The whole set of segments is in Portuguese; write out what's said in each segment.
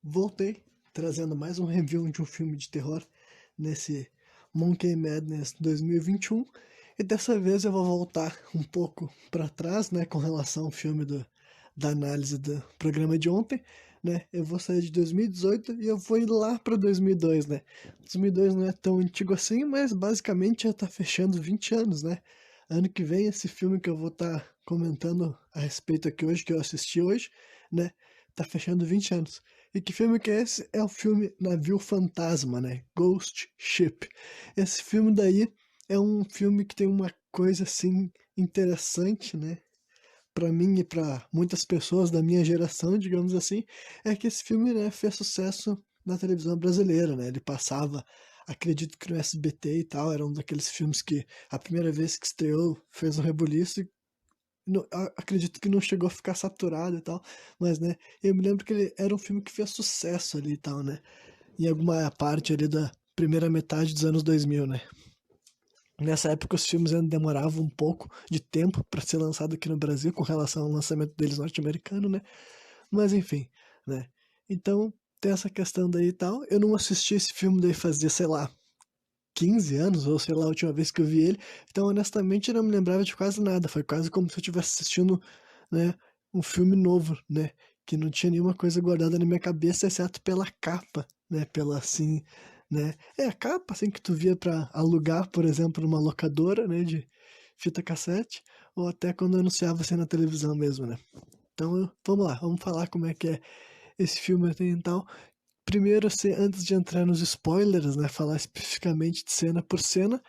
Voltei trazendo mais um review de um filme de terror nesse Monkey Madness 2021 e dessa vez eu vou voltar um pouco para trás, né, com relação ao filme da análise do programa de ontem, né? Eu vou sair de 2018 e eu vou ir lá para 2002, né? 2002 não é tão antigo assim, mas basicamente já tá fechando 20 anos, né? Ano que vem esse filme que eu vou estar comentando a respeito aqui hoje, que eu assisti hoje, né, tá fechando 20 anos. E que filme que é esse? É o filme Navio Fantasma, né? Ghost Ship. Esse filme daí é um filme que tem uma coisa assim interessante, né? Para mim e para muitas pessoas da minha geração, digamos assim, é que esse filme, né, fez sucesso na televisão brasileira, né? Ele passava, acredito que no SBT e tal, era um daqueles filmes que a primeira vez que estreou fez um rebuliço e acredito que não chegou a ficar saturado e tal, mas né, eu me lembro que ele era um filme que fez sucesso ali e tal, né? Em alguma parte ali da primeira metade dos anos 2000, né? Nessa época os filmes ainda demoravam um pouco de tempo para ser lançado aqui no Brasil com relação ao lançamento deles norte-americano, né? Mas enfim, né? Então tem essa questão daí e tal. Eu não assisti esse filme daí fazia, sei lá, 15 anos, ou sei lá, a última vez que eu vi ele. Então, honestamente, eu não me lembrava de quase nada. Foi quase como se eu estivesse assistindo, né, um filme novo, né? Que não tinha nenhuma coisa guardada na minha cabeça, exceto pela capa, né? Pela assim, né? É a capa assim que tu via pra alugar, por exemplo, numa locadora, né? De fita cassete, ou até quando anunciava assim na televisão mesmo, né? Então, vamos lá, vamos falar como é que é esse filme assim, e tal. Primeiro, assim, antes de entrar nos spoilers, né, falar especificamente de cena por cena, o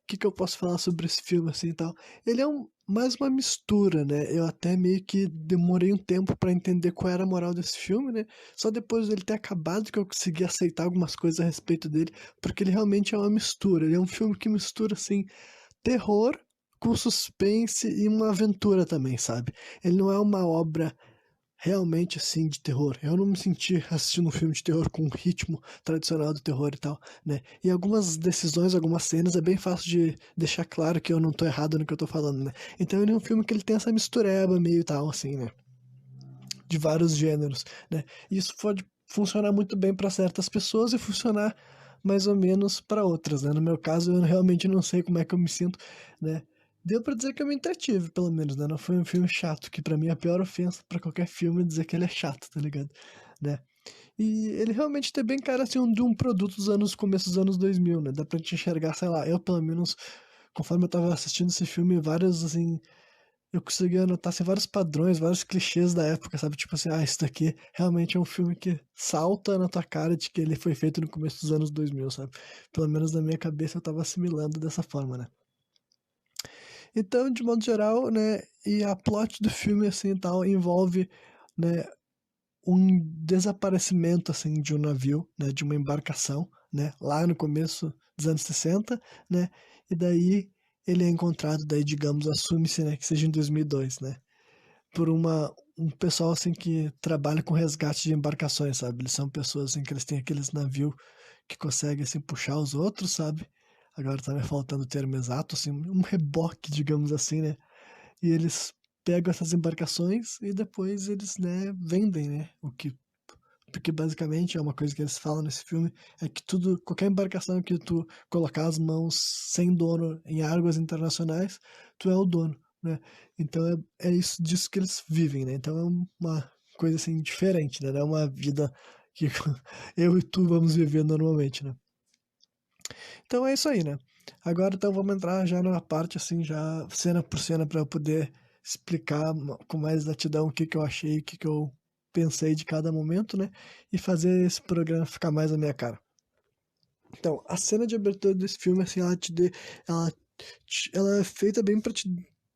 que que eu posso falar sobre esse filme assim e tal? Ele é mais uma mistura, né? Eu até meio que demorei um tempo pra entender qual era a moral desse filme, né? Só depois dele ter acabado que eu consegui aceitar algumas coisas a respeito dele, porque ele realmente é uma mistura. Ele é um filme que mistura assim terror com suspense e uma aventura também, sabe? Ele não é uma obra realmente assim de terror. Eu não me senti assistindo um filme de terror com o ritmo tradicional do terror e tal, né? E algumas decisões, algumas cenas é bem fácil de deixar claro que eu não tô errado no que eu tô falando, né? Então ele é um filme que ele tem essa mistureba meio tal assim, né? De vários gêneros, né? E isso pode funcionar muito bem para certas pessoas e funcionar mais ou menos para outras, né? No meu caso, eu realmente não sei como é que eu me sinto, né? Deu pra dizer que eu me entretive, pelo menos, né? Não foi um filme chato, que pra mim é a pior ofensa pra qualquer filme é dizer que ele é chato, tá ligado? Né? E ele realmente tem bem cara assim de um produto dos anos, começo dos anos 2000, né? Dá pra te enxergar, sei lá, eu pelo menos, conforme eu tava assistindo esse filme, vários assim, eu consegui anotar assim, vários padrões, vários clichês da época, sabe? Tipo assim, isso daqui realmente é um filme que salta na tua cara de que ele foi feito no começo dos anos 2000, sabe? Pelo menos na minha cabeça eu tava assimilando dessa forma, né? Então, de modo geral, né, e a plot do filme, assim, e tal, envolve, né, um desaparecimento, assim, de um navio, né, de uma embarcação, né, lá no começo dos anos 60, né, e daí ele é encontrado, daí, digamos, assume-se, né, que seja em 2002, né, por um pessoal, assim, que trabalha com resgate de embarcações, sabe, eles são pessoas, assim, que eles têm aqueles navios que conseguem, assim, puxar os outros, sabe, agora tá me faltando o termo exato, assim, um reboque, digamos assim, né, e eles pegam essas embarcações e depois eles, né, vendem, né, porque basicamente é uma coisa que eles falam nesse filme, é que tudo, qualquer embarcação que tu colocar as mãos sem dono em águas internacionais, tu é o dono, né? Então é isso disso que eles vivem, né? Então é uma coisa assim diferente, né? Não é uma vida que eu e tu vamos viver normalmente, né? Então é isso aí, né? Agora então vamos entrar já na parte assim, já cena por cena para eu poder explicar com mais exatidão o que que eu achei, o que que eu pensei de cada momento, né? E fazer esse programa ficar mais na minha cara. Então, a cena de abertura desse filme, assim, ela, ela é feita bem pra te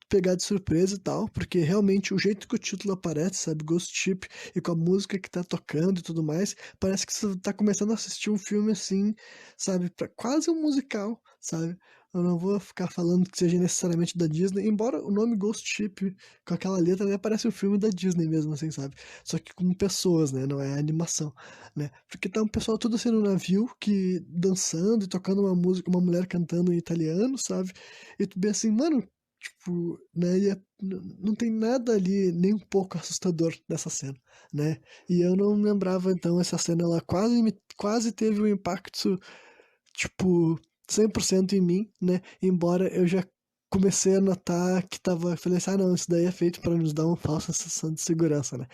pegar de surpresa e tal, porque realmente o jeito que o título aparece, sabe, Ghost Ship, e com a música que tá tocando e tudo mais, parece que você tá começando a assistir um filme assim, sabe, quase um musical, sabe? Eu não vou ficar falando que seja necessariamente da Disney, embora o nome Ghost Ship, com aquela letra, né, parece um filme da Disney mesmo, assim, sabe? Só que com pessoas, né, não é animação, né? Porque tá um pessoal todo assim no navio, que dançando e tocando uma música, uma mulher cantando em italiano, sabe? E tu bem assim, mano, tipo, né, não tem nada ali nem um pouco assustador nessa cena, né? E eu não lembrava, então, essa cena, ela quase teve um impacto, tipo, 100% em mim, né? Embora eu já comecei a notar que tava, falei assim, ah, não, isso daí é feito para nos dar uma falsa sensação de segurança, né?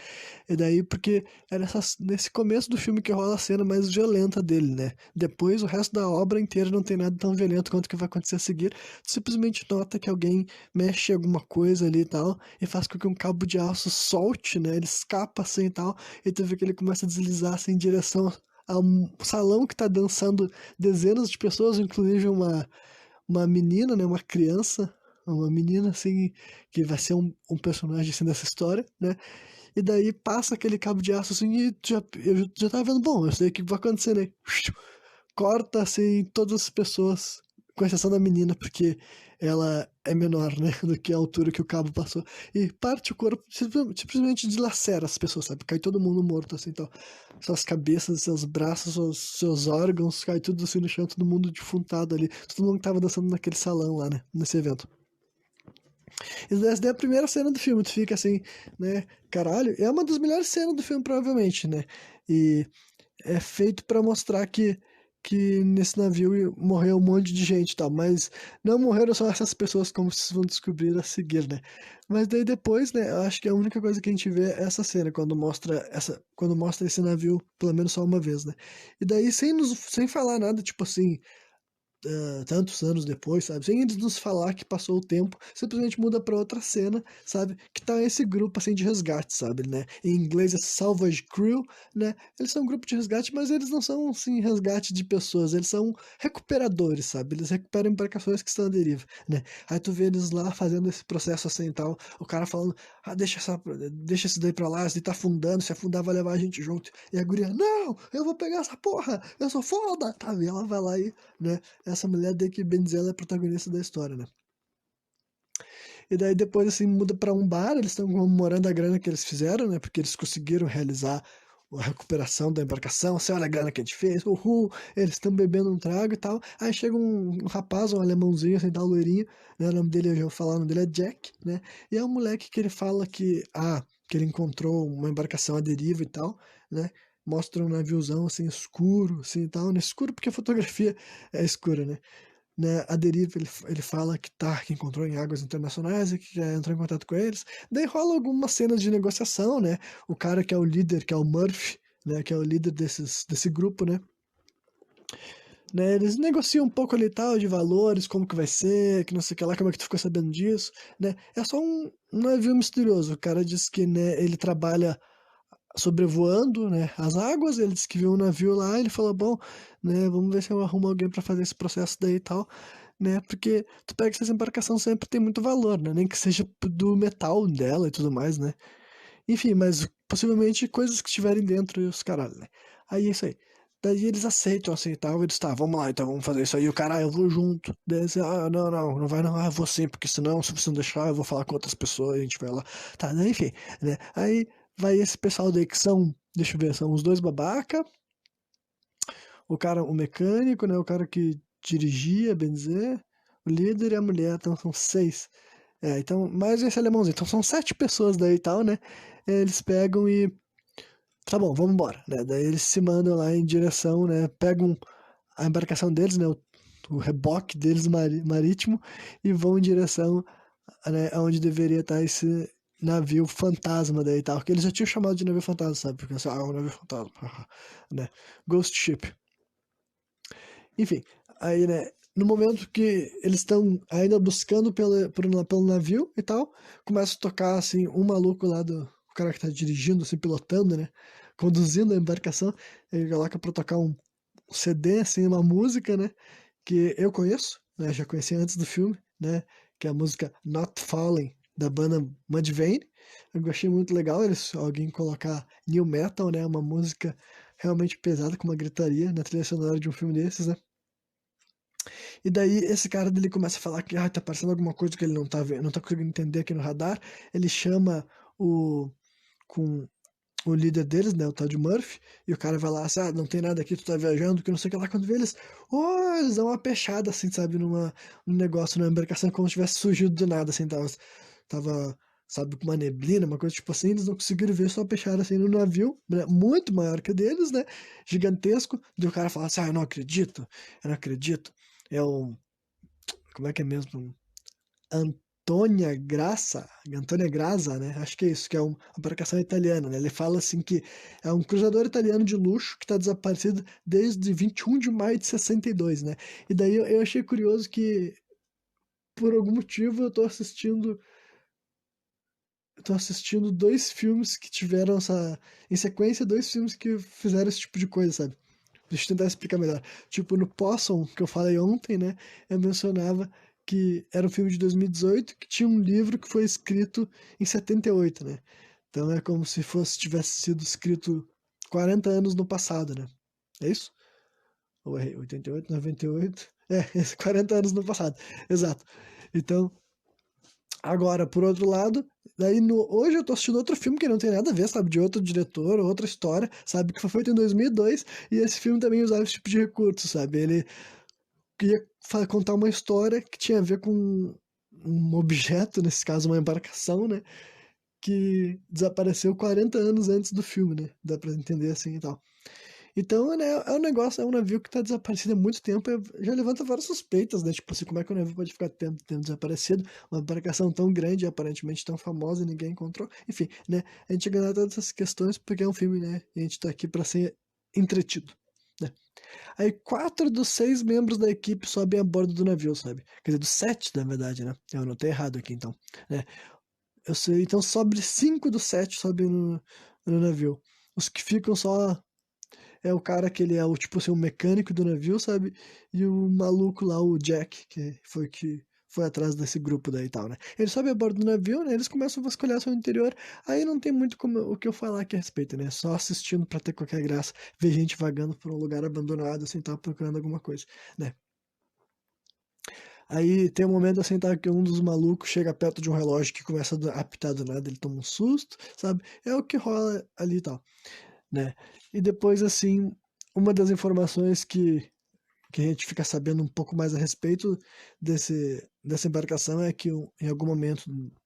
E daí, porque é nesse começo do filme que rola a cena mais violenta dele, né? Depois, o resto da obra inteira não tem nada tão violento quanto o que vai acontecer a seguir. Tu simplesmente nota que alguém mexe em alguma coisa ali e tal, e faz com que um cabo de aço solte, né? Ele escapa assim e tal, e tu vê que ele começa a deslizar assim em direção a um salão que tá dançando dezenas de pessoas, inclusive uma menina, né? Uma criança. Uma menina, assim, que vai ser um personagem, assim, dessa história, né? E daí passa aquele cabo de aço assim e eu já tava vendo, bom, eu sei o que vai acontecer, né? Corta assim todas as pessoas, com exceção da menina, porque ela é menor, né, do que a altura que o cabo passou. E parte o corpo, simplesmente dilacera as pessoas, sabe? Cai todo mundo morto assim, então. Suas cabeças, seus braços, seus órgãos, cai tudo assim no chão, todo mundo defuntado ali. Todo mundo que tava dançando naquele salão lá, né? Nesse evento. E essa daí é a primeira cena do filme, tu fica assim, né? Caralho, é uma das melhores cenas do filme, provavelmente, né? E é feito pra mostrar que nesse navio morreu um monte de gente e tal, mas não morreram só essas pessoas, como vocês vão descobrir a seguir, né? Mas daí depois, né, eu acho que a única coisa que a gente vê é essa cena, quando mostra esse navio, pelo menos só uma vez, né? E daí, sem falar nada, tipo assim, tantos anos depois, sabe? Sem eles nos falar que passou o tempo, simplesmente muda pra outra cena, sabe? Que tá esse grupo, assim, de resgate, sabe, né? Em inglês é Salvage Crew, né? Eles são um grupo de resgate, mas eles não são, assim, resgate de pessoas, eles são recuperadores, sabe? Eles recuperam embarcações que estão à deriva, né? Aí tu vê eles lá fazendo esse processo assim e tal, o cara falando, ah, deixa isso daí pra lá, isso daí tá afundando, se afundar vai levar a gente junto. E a guria, não, eu vou pegar essa porra, eu sou foda, tá? E ela vai lá e, né? Essa mulher daí que bem dizer, ela é a protagonista da história, né? E daí depois assim muda pra um bar, eles estão comemorando a grana que eles fizeram, né? Porque eles conseguiram realizar a recuperação da embarcação, assim, olha a grana que a gente fez, uhul, eles estão bebendo um trago e tal. Aí chega um rapaz, um alemãozinho, assim, tal, loirinho, né? O nome dele, eu já vou falar, o nome dele é Jack, né? E é um moleque que ele fala que ele encontrou uma embarcação à deriva e tal, né? Mostra um naviozão assim escuro, assim e tal, né? Escuro porque a fotografia é escura, né, a deriva ele fala que encontrou em águas internacionais e que já entrou em contato com eles. Daí rola algumas cenas de negociação, né? O cara que é o líder, que é o Murphy, né? Que é o líder desse grupo, né? Eles negociam um pouco ali e tal de valores, como que vai ser, que não sei o que lá, como é que tu ficou sabendo disso, né? É só um navio misterioso. O cara diz que, né, ele trabalha sobrevoando, né, as águas, ele disse que viu um navio lá, ele falou, bom, né, vamos ver se eu arrumo alguém para fazer esse processo daí e tal, né, porque tu pega que essa embarcação sempre tem muito valor, né, nem que seja do metal dela e tudo mais, né, enfim, mas possivelmente coisas que estiverem dentro e os caralho, né, aí é isso aí. Daí eles aceitam, aceitavam, eles, tá, vamos lá, então vamos fazer isso aí. O cara, eu vou junto. Daí eles, não vai não, eu vou sim, porque senão, se você não deixar, eu vou falar com outras pessoas, a gente vai lá. Tá, né, enfim, né, aí vai esse pessoal daí que são, deixa eu ver, são os dois babaca, o cara, o mecânico, né, o cara que dirigia, bem dizer, o líder e a mulher, então são seis. É, então, mais esse alemãozinho, então são sete pessoas daí e tal, né, eles pegam e, tá bom, vamos embora, né, daí eles se mandam lá em direção, né, pegam a embarcação deles, né, o reboque deles marítimo e vão em direção, né, aonde deveria estar esse navio fantasma daí e tal, que eles já tinham chamado de navio fantasma, sabe? Porque assim, um navio fantasma, né? Ghost Ship. Enfim, aí, né, no momento que eles estão ainda buscando pelo navio e tal, começa a tocar, assim, um maluco lá o cara que tá dirigindo, assim, pilotando, né? Conduzindo a embarcação, ele coloca pra tocar um CD, assim, uma música, né? Que eu conheço, né? Já conheci antes do filme, né? Que é a música Not Falling, da banda Mudvayne. Eu achei muito legal alguém colocar new metal, né? Uma música realmente pesada, com uma gritaria na trilha sonora de um filme desses, né? E daí esse cara dele começa a falar que tá aparecendo alguma coisa que ele não tá vendo, não tá conseguindo entender aqui no radar. Ele chama o com o líder deles, né, o tal de Murphy, e o cara vai lá assim, não tem nada aqui, tu tá viajando, que não sei o que lá, quando vê eles, eles dão uma pechada, assim, sabe, num negócio, numa embarcação, como se tivesse surgido do nada, assim, tava, sabe, com uma neblina, uma coisa tipo assim, eles não conseguiram ver, só pecharam, assim, no navio, né, muito maior que o deles, né, gigantesco, e o cara fala assim, eu não acredito, é o, como é que é mesmo, Antônia Graça, né? Acho que é isso, que é uma embarcação italiana, né? Ele fala assim que é um cruzador italiano de luxo que está desaparecido desde 21 de maio de 62, né? E daí eu achei curioso que, por algum motivo, eu tô assistindo dois filmes que tiveram essa. Em sequência, dois filmes que fizeram esse tipo de coisa, sabe? Deixa eu tentar explicar melhor. Tipo, no Possum, que eu falei ontem, né? Eu mencionava que era um filme de 2018 que tinha um livro que foi escrito em 78, né? Então é como se tivesse sido escrito 40 anos no passado, né? É isso? Ou é 88, 98? É, 40 anos no passado. Exato. Então, agora, por outro lado, daí hoje eu tô assistindo outro filme que não tem nada a ver, sabe? De outro diretor, outra história, sabe? Que foi feito em 2002, e esse filme também usava esse tipo de recurso, sabe? Ele queria contar uma história que tinha a ver com um objeto, nesse caso uma embarcação, né? Que desapareceu 40 anos antes do filme, né? Dá pra entender assim e tal. Então, né, é um negócio, é um navio que tá desaparecido há muito tempo, já levanta várias suspeitas, né? Tipo assim, como é que o navio pode ficar tempo desaparecido? Uma embarcação tão grande, aparentemente tão famosa, e ninguém encontrou. Enfim, né? A gente ganha todas essas questões porque é um filme, né? E a gente tá aqui pra ser entretido, né? Aí 4 dos 6 membros da equipe sobem a bordo do navio, sabe? Quer dizer, dos 7, na verdade, né? Eu anotei errado aqui, então, né? Eu sei, então sobre 5 dos 7 sobem no navio. Os que ficam só é o cara que ele é o tipo assim, o mecânico do navio, sabe? E o maluco lá, o Jack, que foi atrás desse grupo daí e tal, né? Eles sobem a bordo do navio, né? Eles começam a vasculhar seu interior. Aí não tem muito o que eu falar aqui a respeito, né? Só assistindo pra ter qualquer graça, ver gente vagando por um lugar abandonado, assim, tá procurando alguma coisa, né? Aí tem um momento assim, tá, que um dos malucos chega perto de um relógio que começa a apitar do nada, ele toma um susto, sabe? É o que rola ali e tal, né? E depois, assim, uma das informações que a gente fica sabendo um pouco mais a respeito dessa embarcação é que em algum momento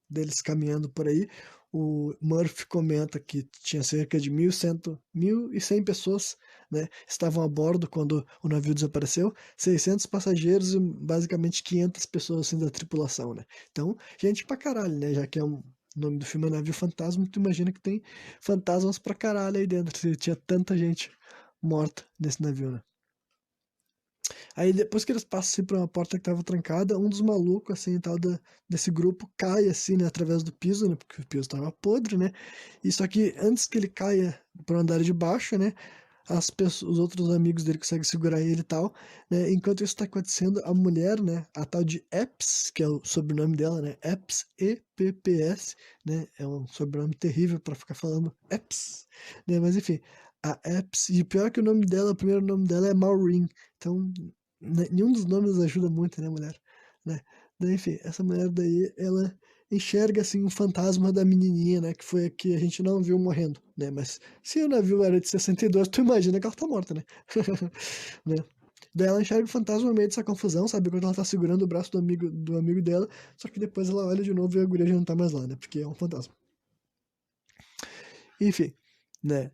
deles caminhando por aí, o Murphy comenta que tinha cerca de 1.100 pessoas, né, estavam a bordo quando o navio desapareceu, 600 passageiros e basicamente 500 pessoas assim, da tripulação, né? Então, gente pra caralho, né? Já que o nome do filme é Navio Fantasma, tu imagina que tem fantasmas pra caralho aí dentro, se tinha tanta gente morta nesse navio, né? Aí depois que eles passam assim, por uma porta que tava trancada, um dos malucos, assim, tal, desse grupo cai, assim, né, através do piso, né, porque o piso tava podre, né, e só que antes que ele caia pro andar de baixo, né, os outros amigos dele conseguem segurar ele e tal, né, enquanto isso tá acontecendo, a mulher, né, a tal de Epps, que é o sobrenome dela, né, Epps, Epps, né, é um sobrenome terrível pra ficar falando Epps, né, mas enfim, a Epps, e pior que o nome dela, o primeiro nome dela é Maureen, então nenhum dos nomes ajuda muito, né, mulher, né? Daí, enfim, essa mulher daí, ela enxerga assim um fantasma da menininha, né, que foi a que a gente não viu morrendo, né? Mas se o navio era de 62, tu imagina que ela tá morta, né? Né? Daí ela enxerga o fantasma no meio dessa confusão, sabe? Quando ela tá segurando o braço do amigo dela, só que depois ela olha de novo e a guria já não tá mais lá, né? Porque é um fantasma. Enfim, né?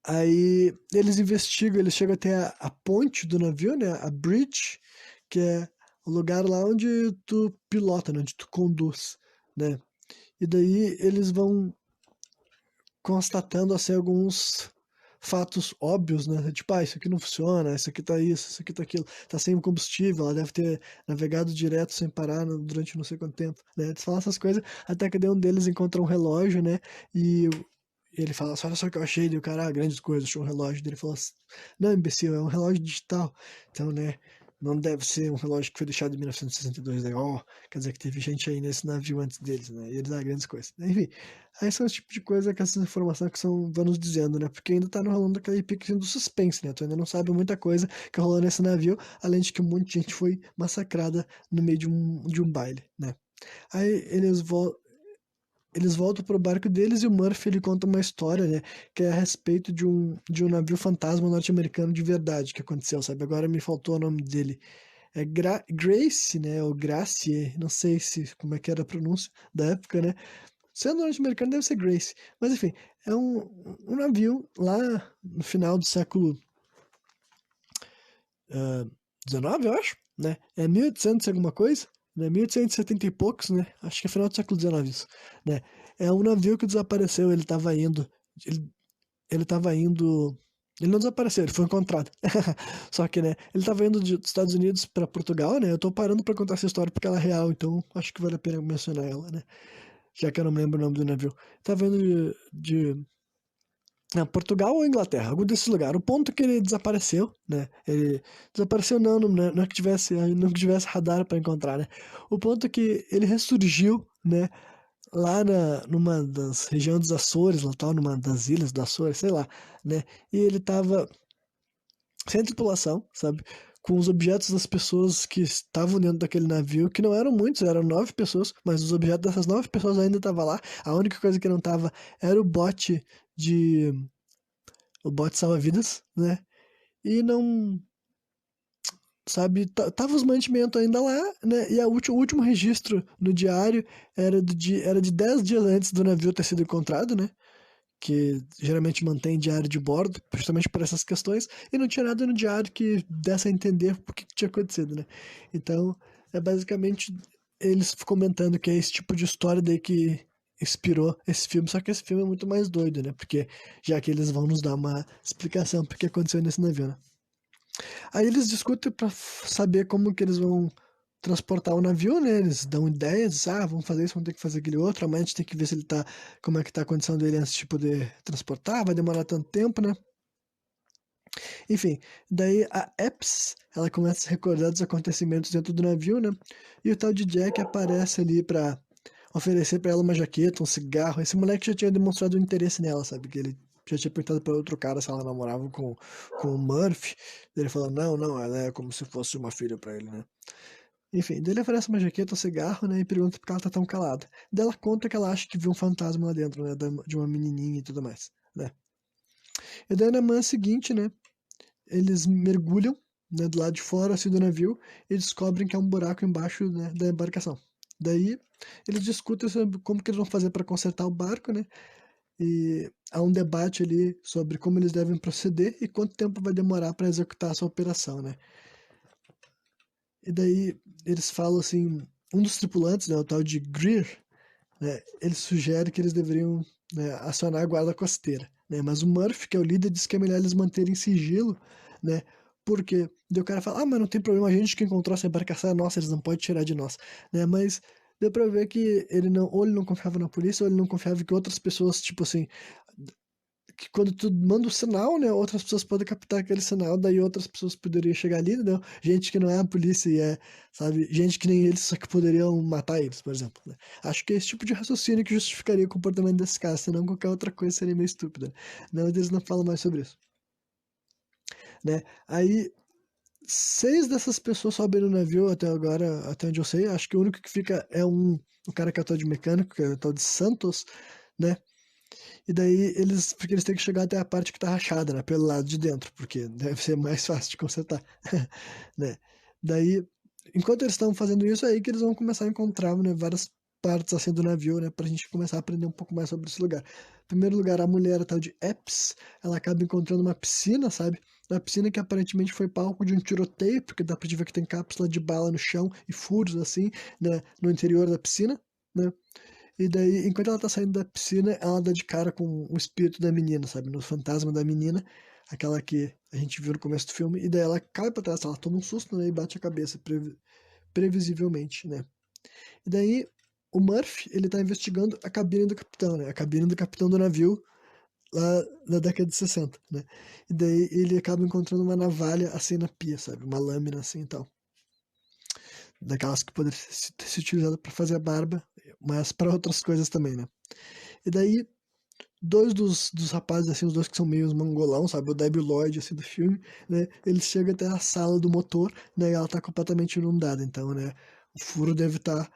Aí eles investigam, eles chegam até a ponte do navio, né? A bridge, que é o lugar lá onde tu pilota, né? Onde tu conduz, né? E daí eles vão constatando assim alguns fatos óbvios, né? Tipo, isso aqui não funciona, isso aqui tá isso aqui tá aquilo, tá sem combustível, ela deve ter navegado direto sem parar durante não sei quanto tempo, né? Eles falam essas coisas, até que daí um deles encontra um relógio, né? E ele fala assim, olha só o que eu achei, e o cara, grandes coisas, achou um relógio, dele falou assim, não, imbecil, é um relógio digital, então, né, não deve ser um relógio que foi deixado em 1962, né, quer dizer que teve gente aí nesse navio antes deles, né, e eles grandes coisas, enfim, aí são esse tipo de coisa, que essas informações que vão nos dizendo, né, porque ainda tá rolando aquele pique do suspense, né, tu ainda não sabe muita coisa que rolou nesse navio, além de que um monte de gente foi massacrada no meio de um baile, né. Aí eles voltam pro barco deles e o Murphy ele conta uma história, né? Que é a respeito de um navio fantasma norte-americano de verdade que aconteceu, sabe? Agora me faltou o nome dele. É Grace, né? Ou Gracie, não sei se como é que era a pronúncia da época, né? Sendo norte-americano deve ser Grace. Mas enfim, é um navio lá no final do século 19, eu acho, né? É 1800 e alguma coisa, né? 1870 e poucos, né? Acho que é final do século XIX isso, né? É um navio que desapareceu, ele, ele tava indo, ele não desapareceu, ele foi encontrado. Só que, né, ele tava indo dos Estados Unidos para Portugal, né? Eu tô parando para contar essa história porque ela é real, então acho que vale a pena mencionar ela, né? Já que eu não me lembro o nome do navio. Tava indo Portugal ou Inglaterra, algum desses lugares. O ponto é que ele desapareceu, né? Ele desapareceu não é que tivesse radar para encontrar, né? O ponto é que ele ressurgiu, né? Lá numa das regiões dos Açores, lá tal, numa das ilhas dos Açores, sei lá, né? E ele tava sem tripulação, sabe? Com os objetos das pessoas que estavam dentro daquele navio, que não eram muitos, eram 9 pessoas, mas os objetos dessas 9 pessoas ainda estavam lá. A única coisa que não tava era de o bote salva-vidas, né? E não, sabe, tava os mantimentos ainda lá, né? E o último registro no diário era de 10 dias antes do navio ter sido encontrado, né? Que geralmente mantém diário de bordo, justamente por essas questões, e não tinha nada no diário que desse a entender o que tinha acontecido, né? Então, é basicamente eles comentando que é esse tipo de história daí que inspirou esse filme, só que esse filme é muito mais doido, né? Porque já que eles vão nos dar uma explicação do que aconteceu nesse navio, né? Aí eles discutem pra saber como que eles vão transportar o navio, né? Eles dão ideias, vamos fazer isso, vamos ter que fazer aquele outro, amanhã a gente tem que ver se ele tá, como é que tá a condição dele antes de poder transportar, vai demorar tanto tempo, né? Enfim, daí a Epps, ela começa a recordar dos acontecimentos dentro do navio, né? E o tal de Jack aparece ali pra oferecer pra ela uma jaqueta, um cigarro. Esse moleque já tinha demonstrado um interesse nela, sabe? Que ele já tinha perguntado pra outro cara se ela namorava com o Murphy. Daí ele falou, não, não, ela é como se fosse uma filha pra ele, né? Enfim, daí ele oferece uma jaqueta, um cigarro, né? E pergunta por que ela tá tão calada. Daí ela conta que ela acha que viu um fantasma lá dentro, né? De uma menininha e tudo mais, né? E daí na manhã seguinte, né? Eles mergulham, né, do lado de fora assim, do navio e descobrem que há um buraco embaixo, né, da embarcação. Daí eles discutem sobre como que eles vão fazer para consertar o barco, né? E há um debate ali sobre como eles devem proceder e quanto tempo vai demorar para executar essa operação, né? E daí eles falam assim, um dos tripulantes, né, o tal de Greer, né, ele sugere que eles deveriam, né, acionar a guarda costeira, né? Mas o Murphy, que é o líder, diz que é melhor eles manterem sigilo, né? Porque daí o cara fala, mas não tem problema, a gente que encontrou essa embarcação é nossa, eles não podem tirar de nós, né? Mas deu pra ver que ou ele não confiava na polícia, ou ele não confiava que outras pessoas, tipo assim, que quando tu manda o sinal, né, outras pessoas podem captar aquele sinal, daí outras pessoas poderiam chegar ali, né? Gente que não é a polícia e é, sabe, gente que nem eles, só que poderiam matar eles, por exemplo, né? Acho que é esse tipo de raciocínio que justificaria o comportamento desse cara, senão qualquer outra coisa seria meio estúpida, né? Não, eles não falam mais sobre isso, né? Aí, 6 dessas pessoas sobem no navio até agora, até onde eu sei, acho que o único que fica é o cara que é o tal de mecânico, que é o tal de Santos, né? E daí porque eles têm que chegar até a parte que tá rachada, né, pelo lado de dentro, porque deve ser mais fácil de consertar, né? Daí, enquanto eles estão fazendo isso, é aí que eles vão começar a encontrar, né, várias partes assim do navio, né, pra gente começar a aprender um pouco mais sobre esse lugar. Em primeiro lugar, a mulher, a tal de Epps, ela acaba encontrando uma piscina, sabe? Uma piscina que aparentemente foi palco de um tiroteio, porque dá pra ver que tem cápsula de bala no chão e furos assim, né, no interior da piscina, né? E daí, enquanto ela tá saindo da piscina, ela dá de cara com o espírito da menina, sabe? No fantasma da menina, aquela que a gente viu no começo do filme. E daí ela cai pra trás, ela toma um susto, né? E bate a cabeça, previsivelmente, né? E daí, o Murphy, ele tá investigando a cabine do capitão, né? A cabine do capitão do navio, lá na década de 60, né? E daí ele acaba encontrando uma navalha assim na pia, sabe? Uma lâmina assim e tal. Daquelas que poderia ter sido utilizada para fazer a barba, mas para outras coisas também, né? E daí, dois dos rapazes, assim, os dois que são meio mangolão, sabe? O Debi Lloyd, assim, do filme, né? Eles chegam até a sala do motor, né? E ela tá completamente inundada, então, né? O furo deve estar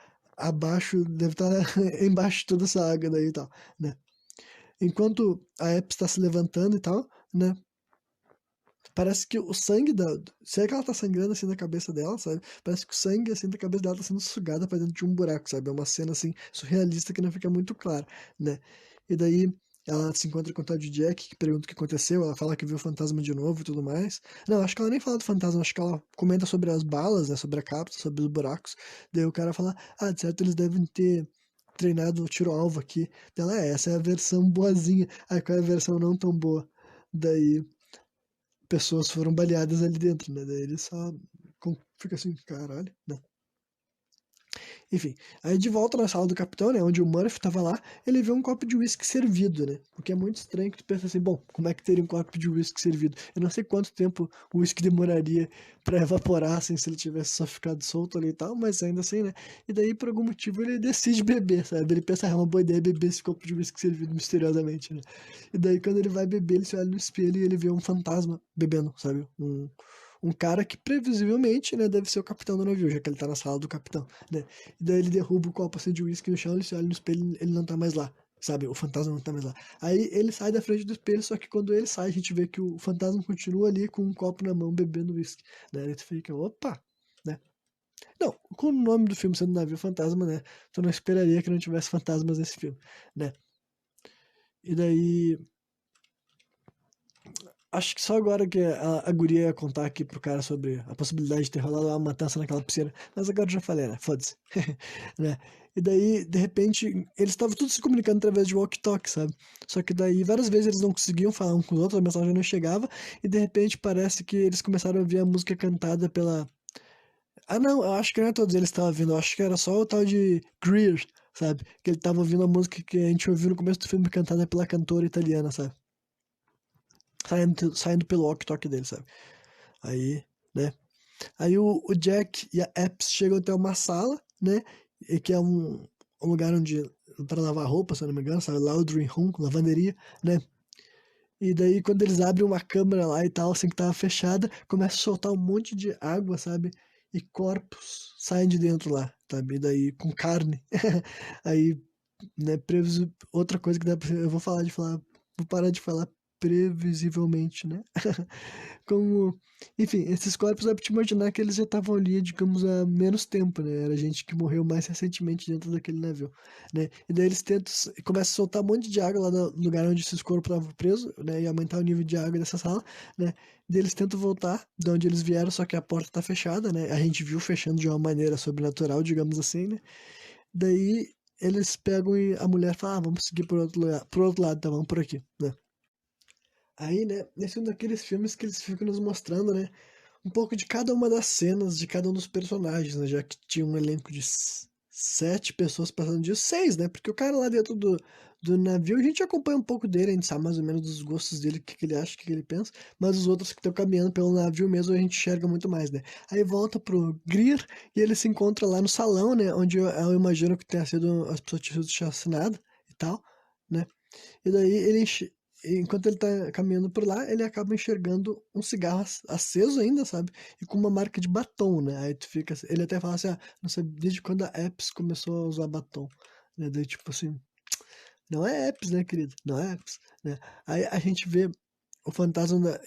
abaixo, deve estar embaixo de toda essa água daí e tal, né? Enquanto a Epps está se levantando e tal, né? Parece que o sangue da. Se é que ela tá sangrando assim na cabeça dela, sabe? Parece que o sangue assim da cabeça dela tá sendo sugado pra dentro de um buraco, sabe? É uma cena assim surrealista que não fica muito clara, né? E daí ela se encontra com o tal de Jack, que pergunta o que aconteceu, ela fala que viu o fantasma de novo e tudo mais. Não, acho que ela nem fala do fantasma, acho que ela comenta sobre as balas, né? Sobre a cápsula, sobre os buracos. Daí o cara fala, ah, de certo eles devem ter treinado o tiro-alvo aqui. Ela, essa é a versão boazinha. Aí qual é a versão não tão boa? Daí pessoas foram baleadas ali dentro, né? Daí ele só fica assim, caralho, né? Enfim, aí de volta na sala do capitão, né, onde o Murphy tava lá, ele vê um copo de uísque servido, né? O que é muito estranho que tu pensa assim, bom, como é que teria um copo de uísque servido? Eu não sei quanto tempo o uísque demoraria pra evaporar, assim, se ele tivesse só ficado solto ali e tal, mas ainda assim, né? E daí, por algum motivo, ele decide beber, sabe? Ele pensa, é uma boa ideia beber esse copo de uísque servido misteriosamente, né? E daí, quando ele vai beber, ele se olha no espelho e ele vê um fantasma bebendo, sabe? Um cara que previsivelmente, né, deve ser o capitão do navio, já que ele tá na sala do capitão, né? E daí ele derruba o copo assim de uísque no chão, ele se olha no espelho, ele não tá mais lá, sabe? O fantasma não tá mais lá. Aí ele sai da frente do espelho, só que quando ele sai, a gente vê que o fantasma continua ali com um copo na mão, bebendo uísque, né? Ele fica, opa, né? Não, com o nome do filme sendo Navio Fantasma, né? Tu não esperaria que não tivesse fantasmas nesse filme, né? E daí, acho que só agora que a guria ia contar aqui pro cara sobre a possibilidade de ter rolado uma matança naquela piscina. Mas agora eu já falei, né? Foda-se. Né? E daí, de repente, eles estavam todos se comunicando através de walkie-talkie, sabe? Só que daí, várias vezes eles não conseguiam falar um com os outros, a mensagem não chegava. E de repente, parece que eles começaram a ouvir a música cantada pela. Ah, não, eu acho que não é todos eles que estavam ouvindo. Eu acho que era só o tal de Greer, sabe? Que ele tava ouvindo a música que a gente ouviu no começo do filme cantada pela cantora italiana, sabe? Saindo pelo walkie-talkie dele, sabe? Aí, né? Aí o Jack e a Epps chegam até uma sala, né? E que é um lugar onde para lavar roupa, se eu não me engano, sabe? Laundry room, lavanderia, né? E daí quando eles abrem uma câmera lá e tal, assim que tava fechada, começa a soltar um monte de água, sabe? E corpos saem de dentro lá, sabe? E daí com carne. Aí, né, outra coisa que dá pra... Eu vou parar de falar previsivelmente, né? Como, enfim, esses corpos dá pra te imaginar que eles já estavam ali, digamos, há menos tempo, né? Era gente que morreu mais recentemente dentro daquele navio, né? E daí eles tentam, começam a soltar um monte de água lá no lugar onde esses corpos estavam presos, né? E aumentar o nível de água dessa sala, né? E daí eles tentam voltar de onde eles vieram, só que a porta tá fechada, né? A gente viu fechando de uma maneira sobrenatural, digamos assim, né? Daí eles pegam e a mulher fala, ah, vamos seguir por outro lado, tá? Vamos por aqui, né? Aí, né, esse é um daqueles filmes que eles ficam nos mostrando, né, um pouco de cada uma das cenas de cada um dos personagens, né, já que tinha um elenco de 7 pessoas passando de 6, né, porque o cara lá dentro do navio, a gente acompanha um pouco dele, a gente sabe mais ou menos dos gostos dele, o que, que ele acha, o que, que ele pensa, mas os outros que estão caminhando pelo navio mesmo, a gente enxerga muito mais, né. Aí volta pro Greer e ele se encontra lá no salão, né, onde eu imagino que tenha sido, as pessoas tinham sido chacinadas e tal, né. E daí enquanto ele tá caminhando por lá, ele acaba enxergando um cigarro aceso ainda, sabe? E com uma marca de batom, né? Aí tu fica, ele até fala assim, ah, não sei desde quando a Epps começou a usar batom, né? Daí tipo assim, não é Epps, né, querido? Não é Epps, né? Aí a gente vê o fantasma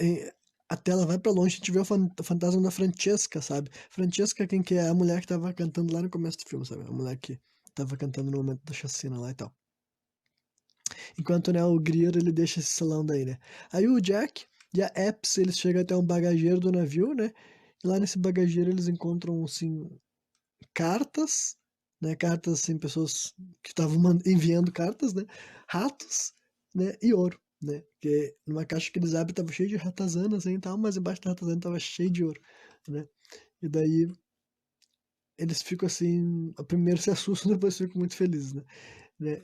a tela vai pra longe, a gente vê o fantasma da Francesca, sabe? Francesca, quem que é? A mulher que tava cantando lá no começo do filme, sabe? A mulher que tava cantando no momento da chacina lá e tal. Enquanto, né, o Greer, ele deixa esse salão daí, né? Aí o Jack e a Epps, eles chegam até um bagageiro do navio, né? E lá nesse bagageiro eles encontram, assim, cartas, né? Cartas, assim, pessoas que estavam enviando cartas, né? Ratos, né? E ouro, né? Porque numa caixa que eles abrem tava cheio de ratazanas, assim, e tal, mas embaixo da ratazana tava cheio de ouro, né? E daí eles ficam assim, primeiro se assustam, depois ficam muito felizes, né?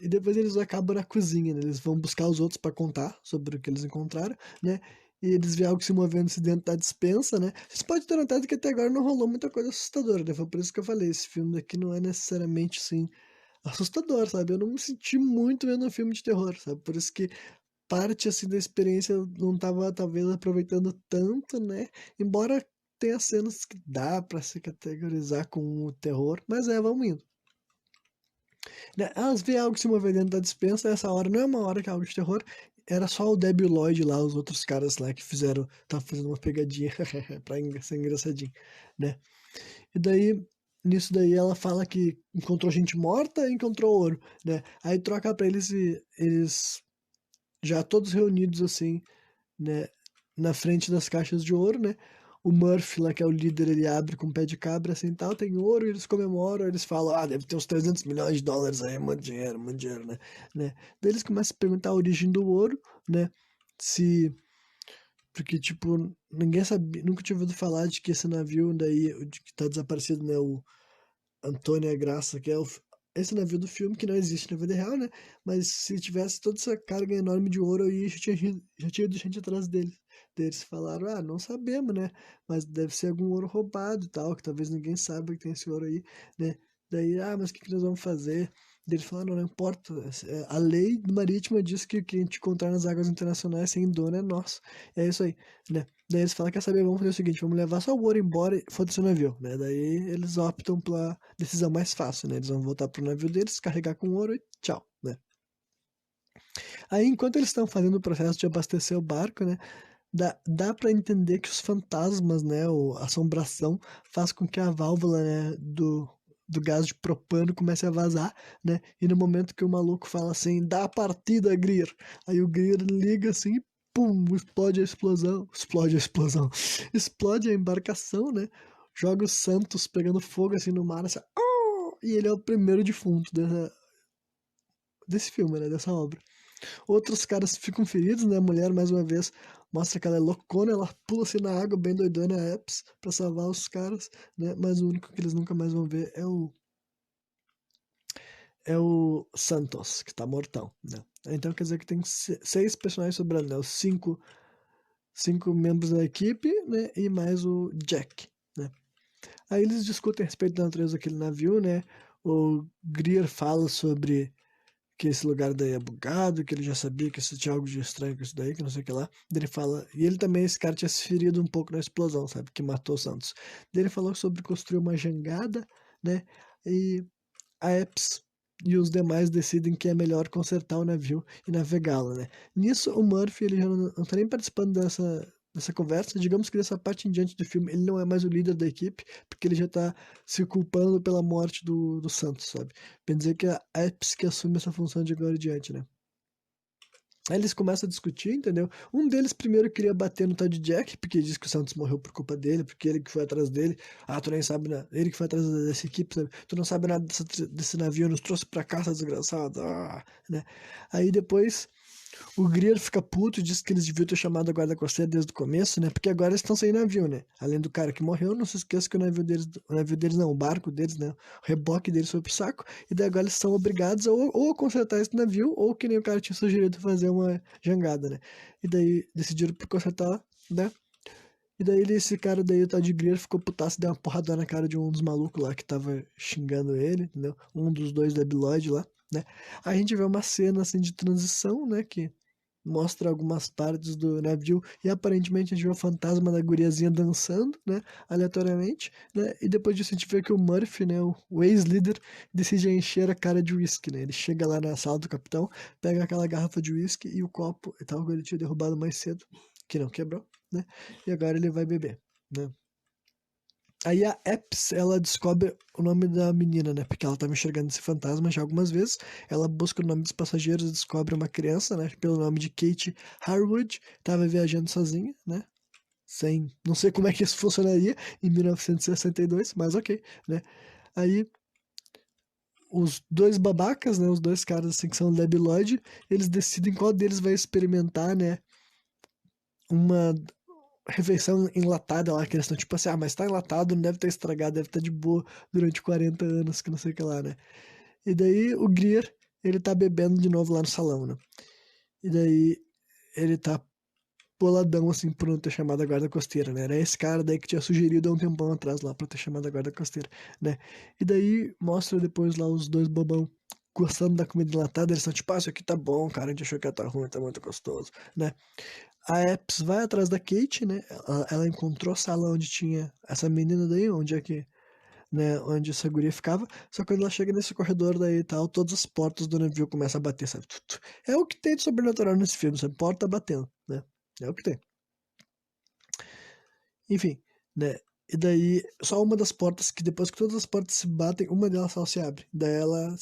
E depois eles acabam na cozinha, né? Eles vão buscar os outros para contar sobre o que eles encontraram, né? E eles veem algo se movendo-se dentro da despensa, né? Vocês podem ter notado que até agora não rolou muita coisa assustadora, né? Foi por isso que eu falei, esse filme daqui não é necessariamente, assim, assustador, sabe? Eu não me senti muito vendo um filme de terror, sabe? Por isso que parte, assim, da experiência eu não tava, talvez, aproveitando tanto, né? Embora tenha cenas que dá para se categorizar como terror, mas vamos indo. Né? Elas veem algo se mover dentro da despensa, essa hora não é uma hora que é algo de terror, era só o Debbie Lloyd lá, os outros caras lá que fizeram, tava fazendo uma pegadinha pra ser engraçadinho, né? E daí, nisso daí ela fala que encontrou gente morta e encontrou ouro, né? Aí troca pra eles e eles já todos reunidos assim, né, na frente das caixas de ouro, né? O Murphy lá, que é o líder, ele abre com um pé de cabra assim, tal, tem ouro, e eles comemoram, eles falam, ah, deve ter uns 300 milhões de dólares aí, muito dinheiro, né? Daí eles começam a perguntar a origem do ouro, né? Se porque, tipo, ninguém sabia, nunca tinha ouvido falar de que esse navio daí, de que tá desaparecido, né? O Antônia Graça, que é esse navio do filme, que não existe na vida real, né? Mas se tivesse toda essa carga enorme de ouro aí, já tinha ido gente atrás dele. Daí eles falaram, ah, não sabemos, né? Mas deve ser algum ouro roubado e tal, que talvez ninguém saiba que tem esse ouro aí, né? Daí, ah, mas o que que nós vamos fazer? Daí eles falaram, não importa, a lei marítima diz que o que a gente encontrar nas águas internacionais sem dono é nosso. É isso aí, né? Daí eles falam, quer saber, vamos fazer o seguinte, vamos levar só o ouro embora e foda-se o navio, né? Daí eles optam pela decisão mais fácil, né? Eles vão voltar pro navio deles, carregar com ouro e tchau, né? Aí, enquanto eles estão fazendo o processo de abastecer o barco, né? Dá para entender que os fantasmas, né? Ou a assombração faz com que a válvula, né? Do gás de propano comece a vazar, né? E no momento que o maluco fala assim, dá a partida, Greer. Aí o Greer liga assim, pum, explode a explosão, explode a embarcação, né? Joga o Santos pegando fogo assim no mar, assim, "Oh!" E ele é o primeiro defunto desse filme, né? Dessa obra. Outros caras ficam feridos, né? A mulher, mais uma vez, mostra que ela é loucona, ela pula assim na água, bem doidona, a Epps, pra salvar os caras, né? Mas o único que eles nunca mais vão ver é o Santos, que tá mortão, né? Então quer dizer que tem seis personagens sobrando, né? Os cinco membros da equipe, né? E mais o Jack, né? Aí eles discutem a respeito da natureza daquele navio, né? O Greer fala sobre que esse lugar daí é bugado, que ele já sabia que isso tinha algo de estranho com isso daí, que não sei o que lá. Daí ele fala, e ele também, esse cara tinha se ferido um pouco na explosão, sabe, que matou o Santos. Daí ele falou sobre construir uma jangada, né, e a Epps e os demais decidem que é melhor consertar o navio e navegá-lo, né. Nisso, o Murphy, ele já não tá nem participando dessa conversa, digamos que dessa parte em diante do filme, ele não é mais o líder da equipe, porque ele já tá se culpando pela morte do Santos, sabe? Bem dizer que é a Epps que assume essa função de agora em diante, né? Aí eles começam a discutir, entendeu? Um deles primeiro queria bater no tal de Jack, porque diz que o Santos morreu por culpa dele, porque ele que foi atrás dele. Ah, tu nem sabe nada. Ele que foi atrás dessa equipe, sabe? Tu não sabe nada desse navio, nos trouxe pra cá, essa desgraçado. Ah, né? Aí depois o Greer fica puto e diz que eles deviam ter chamado a guarda costeira desde o começo, né? Porque agora eles estão sem navio, né? Além do cara que morreu, não se esqueça que o navio deles não, o barco deles, né? O reboque deles foi pro saco. E daí agora eles são obrigados ou a consertar esse navio, ou que nem o cara tinha sugerido fazer uma jangada, né? E daí decidiram por consertar, né? E daí esse cara daí, o tal de Greer, ficou putaço, deu uma porrada na cara de um dos malucos lá que tava xingando ele, entendeu? Um dos dois da Lloyd lá, né? Aí a gente vê uma cena assim de transição, né? Que mostra algumas partes do navio e aparentemente a gente vê o fantasma da guriazinha dançando, né, aleatoriamente, né, e depois disso a gente vê que o Murphy, né, o ex-líder, decide encher a cara de uísque, né, ele chega lá na sala do capitão, pega aquela garrafa de uísque e o copo e tal que ele tinha derrubado mais cedo, que não quebrou, né, e agora ele vai beber, né. Aí a Epps, ela descobre o nome da menina, né? Porque ela tava enxergando esse fantasma já algumas vezes. Ela busca o nome dos passageiros e descobre uma criança, né? Pelo nome de Kate Harwood. Tava viajando sozinha, né? Não sei como é que isso funcionaria em 1962, mas ok, né? Aí os dois babacas, né? Os dois caras assim que são Debi Lloyd, eles decidem qual deles vai experimentar, né? Uma refeição enlatada lá, que eles estão tipo assim, ah, mas tá enlatado, não deve ter estragado, deve estar de boa durante 40 anos, que não sei o que lá, né? E daí o Greer, ele tá bebendo de novo lá no salão, né? E daí ele tá boladão, assim, por não ter chamado a guarda costeira, né? Era esse cara daí que tinha sugerido há um tempão atrás lá pra ter chamado a guarda costeira, né? E daí mostra depois lá os dois bobão gostando da comida enlatada, eles estão tipo, ah, isso aqui tá bom, cara, a gente achou que ia tá ruim, tá muito gostoso, né? A Epps vai atrás da Kate, né? Ela encontrou a sala onde tinha essa menina daí, onde é que né, onde essa guria ficava, só que quando ela chega nesse corredor daí e tal, todas as portas do navio começam a bater, sabe? É o que tem de sobrenatural nesse filme, sabe? Porta batendo, né? É o que tem. Enfim, né? E daí, só uma das portas, que depois que todas as portas se batem, uma delas só se abre. Daí ela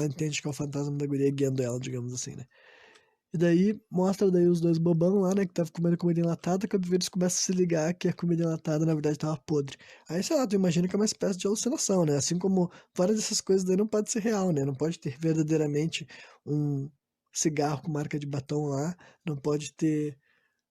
entende que é o fantasma da guria guiando ela, digamos assim, né? E daí, mostra daí os dois bobão lá, né, que tava comendo comida enlatada, quando eles começam a se ligar que a comida enlatada, na verdade, tava podre. Aí, sei lá, tu imagina que é uma espécie de alucinação, né? Assim como várias dessas coisas daí não pode ser real, né? Não pode ter verdadeiramente um cigarro com marca de batom lá, não pode ter,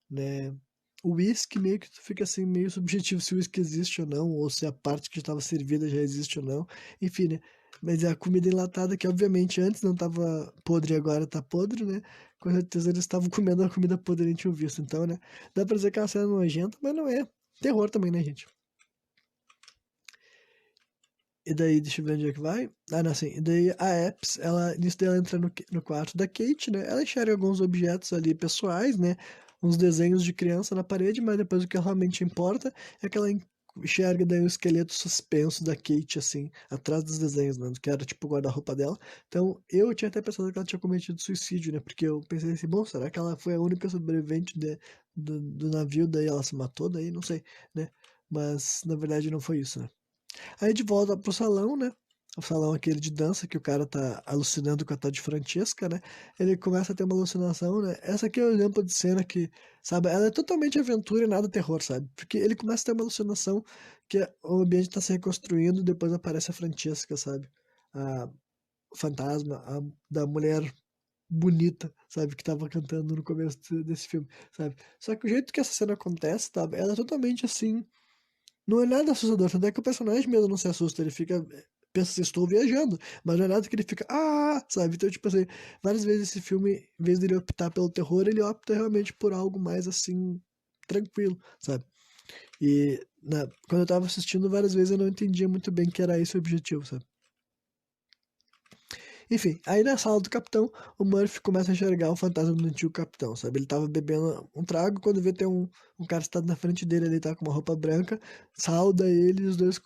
né? O uísque meio que tu fica assim, meio subjetivo se o uísque existe ou não, ou se a parte que estava servida já existe ou não. Enfim, né? Mas é a comida enlatada, que obviamente antes não estava podre e agora tá podre, né? Com certeza eles estavam comendo a comida podre e a gente tinha visto. Então, né? Dá pra dizer que é uma cena nojenta, mas não é. Terror também, né, gente? E daí, deixa eu ver onde é que vai. Ah, não, assim. E daí a Epps, nisso daí ela entra no quarto da Kate, né? Ela enxerga alguns objetos ali pessoais, né? Uns desenhos de criança na parede, mas depois o que realmente importa é que ela enxerga daí o esqueleto suspenso da Kate, assim, atrás dos desenhos, né? Que era tipo o guarda-roupa dela. Então, eu tinha até pensado que ela tinha cometido suicídio, né? Porque eu pensei assim, bom, será que ela foi a única sobrevivente do navio, daí ela se matou, daí não sei, né? Mas, na verdade, não foi isso, né? Aí de volta pro salão, né? O salão aquele de dança que o cara tá alucinando com a tal de Francesca, né? Ele começa a ter uma alucinação, né? Essa aqui é o exemplo de cena que, sabe, ela é totalmente aventura e nada terror, sabe? Porque ele começa a ter uma alucinação que o ambiente tá se reconstruindo, depois aparece a Francesca, sabe? A fantasma, da mulher bonita, sabe? Que tava cantando no começo desse filme, sabe? Só que o jeito que essa cena acontece, tá? Ela é totalmente assim, não é nada assustador, tanto é que o personagem mesmo não se assusta, ele fica, pensa se estou viajando, mas não é nada que ele fica, sabe? Então, tipo assim, várias vezes esse filme, em vez dele optar pelo terror, ele opta realmente por algo mais assim, tranquilo, sabe? E quando eu tava assistindo, várias vezes eu não entendia muito bem que era esse o objetivo, sabe? Enfim, aí na sala do capitão, o Murphy começa a enxergar o fantasma do antigo capitão, sabe? Ele tava bebendo um trago, quando vê tem um cara sentado na frente dele, ele tá com uma roupa branca, sauda ele e os dois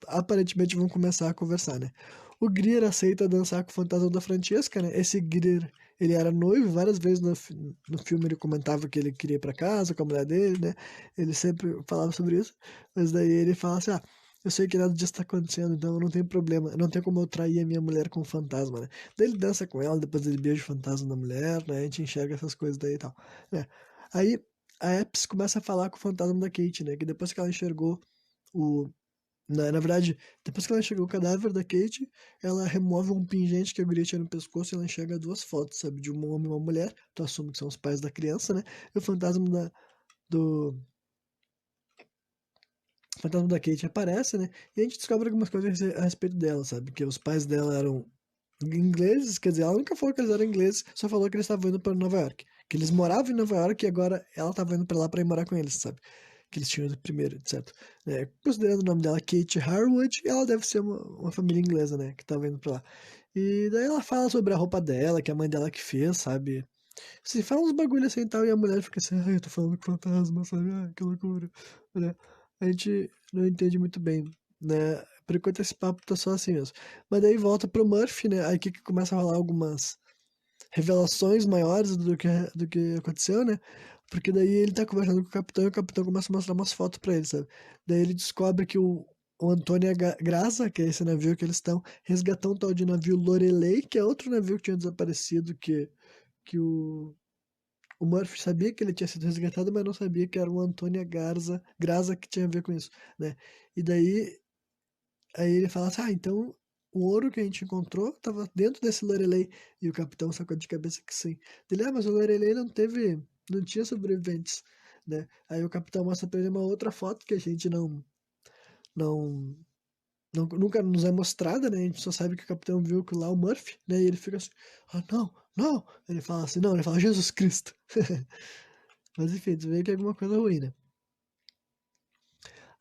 aparentemente vão começar a conversar, né? O Greer aceita dançar com o fantasma da Francesca, né? Esse Greer, ele era noivo, várias vezes no filme ele comentava que ele queria ir pra casa com a mulher dele, né? Ele sempre falava sobre isso, mas daí ele fala assim, eu sei que nada disso tá acontecendo, então não tem problema, não tem como eu trair a minha mulher com um fantasma, né? Daí ele dança com ela, depois ele beija o fantasma da mulher, né? A gente enxerga essas coisas daí e tal, né? Aí a Epps começa a falar com o fantasma da Kate, né? Que depois que ela enxergou o na verdade, depois que ela enxergou o cadáver da Kate, ela remove um pingente que a guria tinha no pescoço e ela enxerga duas fotos, sabe? De um homem e uma mulher. Tu assume que são os pais da criança, né? E do o fantasma da Kate aparece, né? E a gente descobre algumas coisas a respeito dela, sabe? Que os pais dela eram ingleses, quer dizer, ela nunca falou que eles eram ingleses, só falou que eles estavam indo para Nova York. Que eles moravam em Nova York e agora ela estava indo para lá para ir morar com eles, sabe? Que eles tinham ido primeiro, certo? Considerando o nome dela Kate Harwood, ela deve ser uma família inglesa, né? Que estava indo para lá. E daí ela fala sobre a roupa dela, que é a mãe dela que fez, sabe? Se fala uns bagulho assim e tal, e a mulher fica assim, ai, eu tô falando com fantasma, sabe? Ai, que loucura, né? A gente não entende muito bem, né? Por enquanto esse papo tá só assim mesmo. Mas daí volta pro Murphy, né? Aí que começa a rolar algumas revelações maiores do que aconteceu, né? Porque daí ele tá conversando com o capitão e o capitão começa a mostrar umas fotos pra ele, sabe? Daí ele descobre que o Antônio Graça, que é esse navio que eles estão, resgatou um tal de navio Lorelei, que é outro navio que tinha desaparecido, que o Murphy sabia que ele tinha sido resgatado, mas não sabia que era o Antônio Graza que tinha a ver com isso, né? E daí, aí ele fala assim, então o ouro que a gente encontrou estava dentro desse Lorelei. E o capitão sacou de cabeça que sim. Ele, mas o Lorelei não tinha sobreviventes, né? Aí o capitão mostra pra ele uma outra foto que a gente não, nunca nos é mostrada, né? A gente só sabe que o capitão viu que lá o Murphy, né? E ele fica assim, não, não. Ele fala assim, não, ele fala Jesus Cristo. Mas enfim, tu vê que é alguma coisa ruim, né?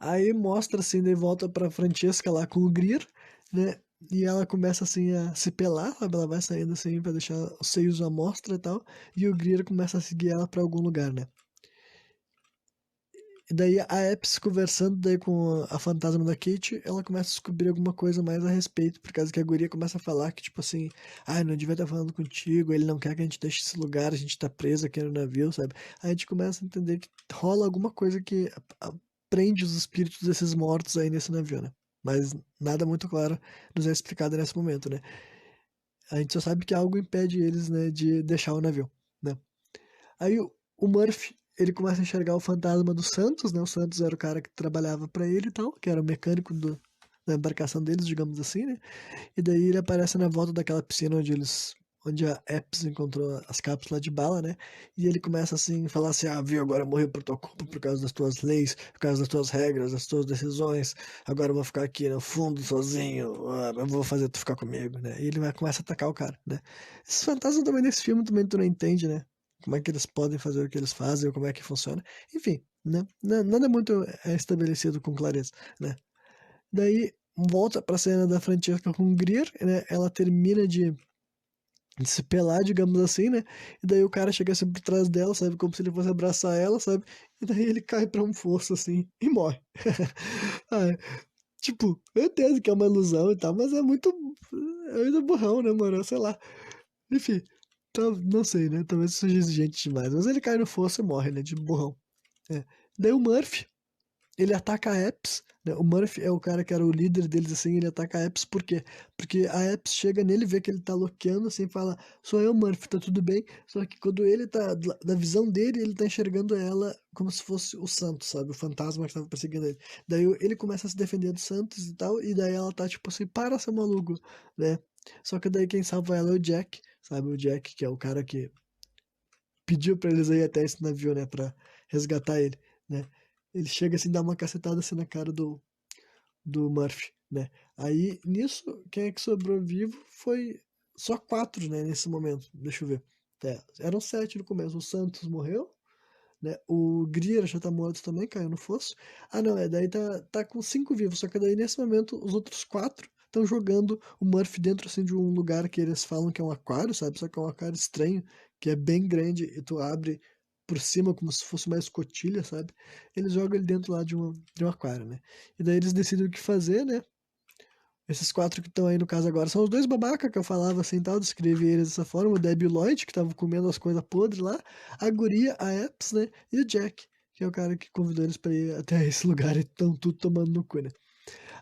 Aí mostra assim, de volta pra Francesca lá com o Greer, né? E ela começa assim a se pelar, sabe? Ela vai saindo assim pra deixar os seios à mostra e tal. E o Greer começa a seguir ela pra algum lugar, né? E daí a Epps conversando daí com a fantasma da Kate, ela começa a descobrir alguma coisa mais a respeito, por causa que a guria começa a falar que, tipo assim, ah, não devia estar falando contigo, ele não quer que a gente deixe esse lugar, a gente tá preso aqui no navio, sabe? Aí a gente começa a entender que rola alguma coisa que prende os espíritos desses mortos aí nesse navio, né? Mas nada muito claro nos é explicado nesse momento, né? A gente só sabe que algo impede eles, né, de deixar o navio, né? Aí o Murphy, ele começa a enxergar o fantasma do Santos, né? O Santos era o cara que trabalhava pra ele e tal, que era o mecânico da embarcação deles, digamos assim, né? E daí ele aparece na volta daquela piscina onde a Epps encontrou as cápsulas de bala, né? E ele começa assim, a falar assim, ah, viu, agora morreu por tua culpa, por causa das tuas leis, por causa das tuas regras, das tuas decisões, agora eu vou ficar aqui no fundo sozinho, eu vou fazer tu ficar comigo, né? E ele começa a atacar o cara, né? Esses fantasmas também nesse filme também tu não entende, né? Como é que eles podem fazer o que eles fazem, ou como é que funciona. Enfim, né? Nada muito é estabelecido com clareza, né? Daí volta pra cena da Francesca com o Greer, né? Ela termina de se pelar, digamos assim, né? E daí o cara chega assim por trás dela, sabe? Como se ele fosse abraçar ela, sabe? E daí ele cai pra um fosso, assim, e morre. Ah, tipo, eu entendo que é uma ilusão e tal, mas é muito burrão, né, mano? Sei lá. Enfim, tá, não sei, né? Talvez seja exigente demais. Mas ele cai no fosso e morre, né? De burrão. É. Daí o Murphy, ele ataca a Epps, né? O Murphy é o cara que era o líder deles, assim, ele ataca a Epps por quê? Porque a Epps chega nele, vê que ele tá loqueando, assim, fala, sou eu, Murphy, tá tudo bem? Só que quando ele tá, da visão dele, ele tá enxergando ela como se fosse o Santos, sabe? O fantasma que tava perseguindo ele. Daí ele começa a se defender do Santos e tal, e daí ela tá, tipo assim, para, seu maluco, né? Só que daí quem salva ela é o Jack, sabe? O Jack, que é o cara que pediu pra eles ir até esse navio, né, pra resgatar ele, né? Ele chega assim, dá uma cacetada assim na cara do Murphy, né? Aí, nisso, quem é que sobrou vivo foi só quatro, né, nesse momento. Deixa eu ver. É, eram sete no começo. O Santos morreu, né? O Greer já tá morto também, caiu no fosso. Ah, não, daí tá com cinco vivos, só que daí nesse momento os outros quatro estão jogando o Murphy dentro assim de um lugar que eles falam que é um aquário, sabe? Só que é um aquário estranho, que é bem grande e tu abre por cima como se fosse uma escotilha, sabe? Eles jogam ele dentro lá de um aquário, né? E daí eles decidem o que fazer, né? Esses quatro que estão aí no caso agora são os dois babaca que eu falava assim tal, descrevi eles dessa forma, o Debbie Lloyd, que tava comendo as coisas podres lá, a guria, a Epps, né, e o Jack, que é o cara que convidou eles pra ir até esse lugar e estão tudo tomando no cu, né.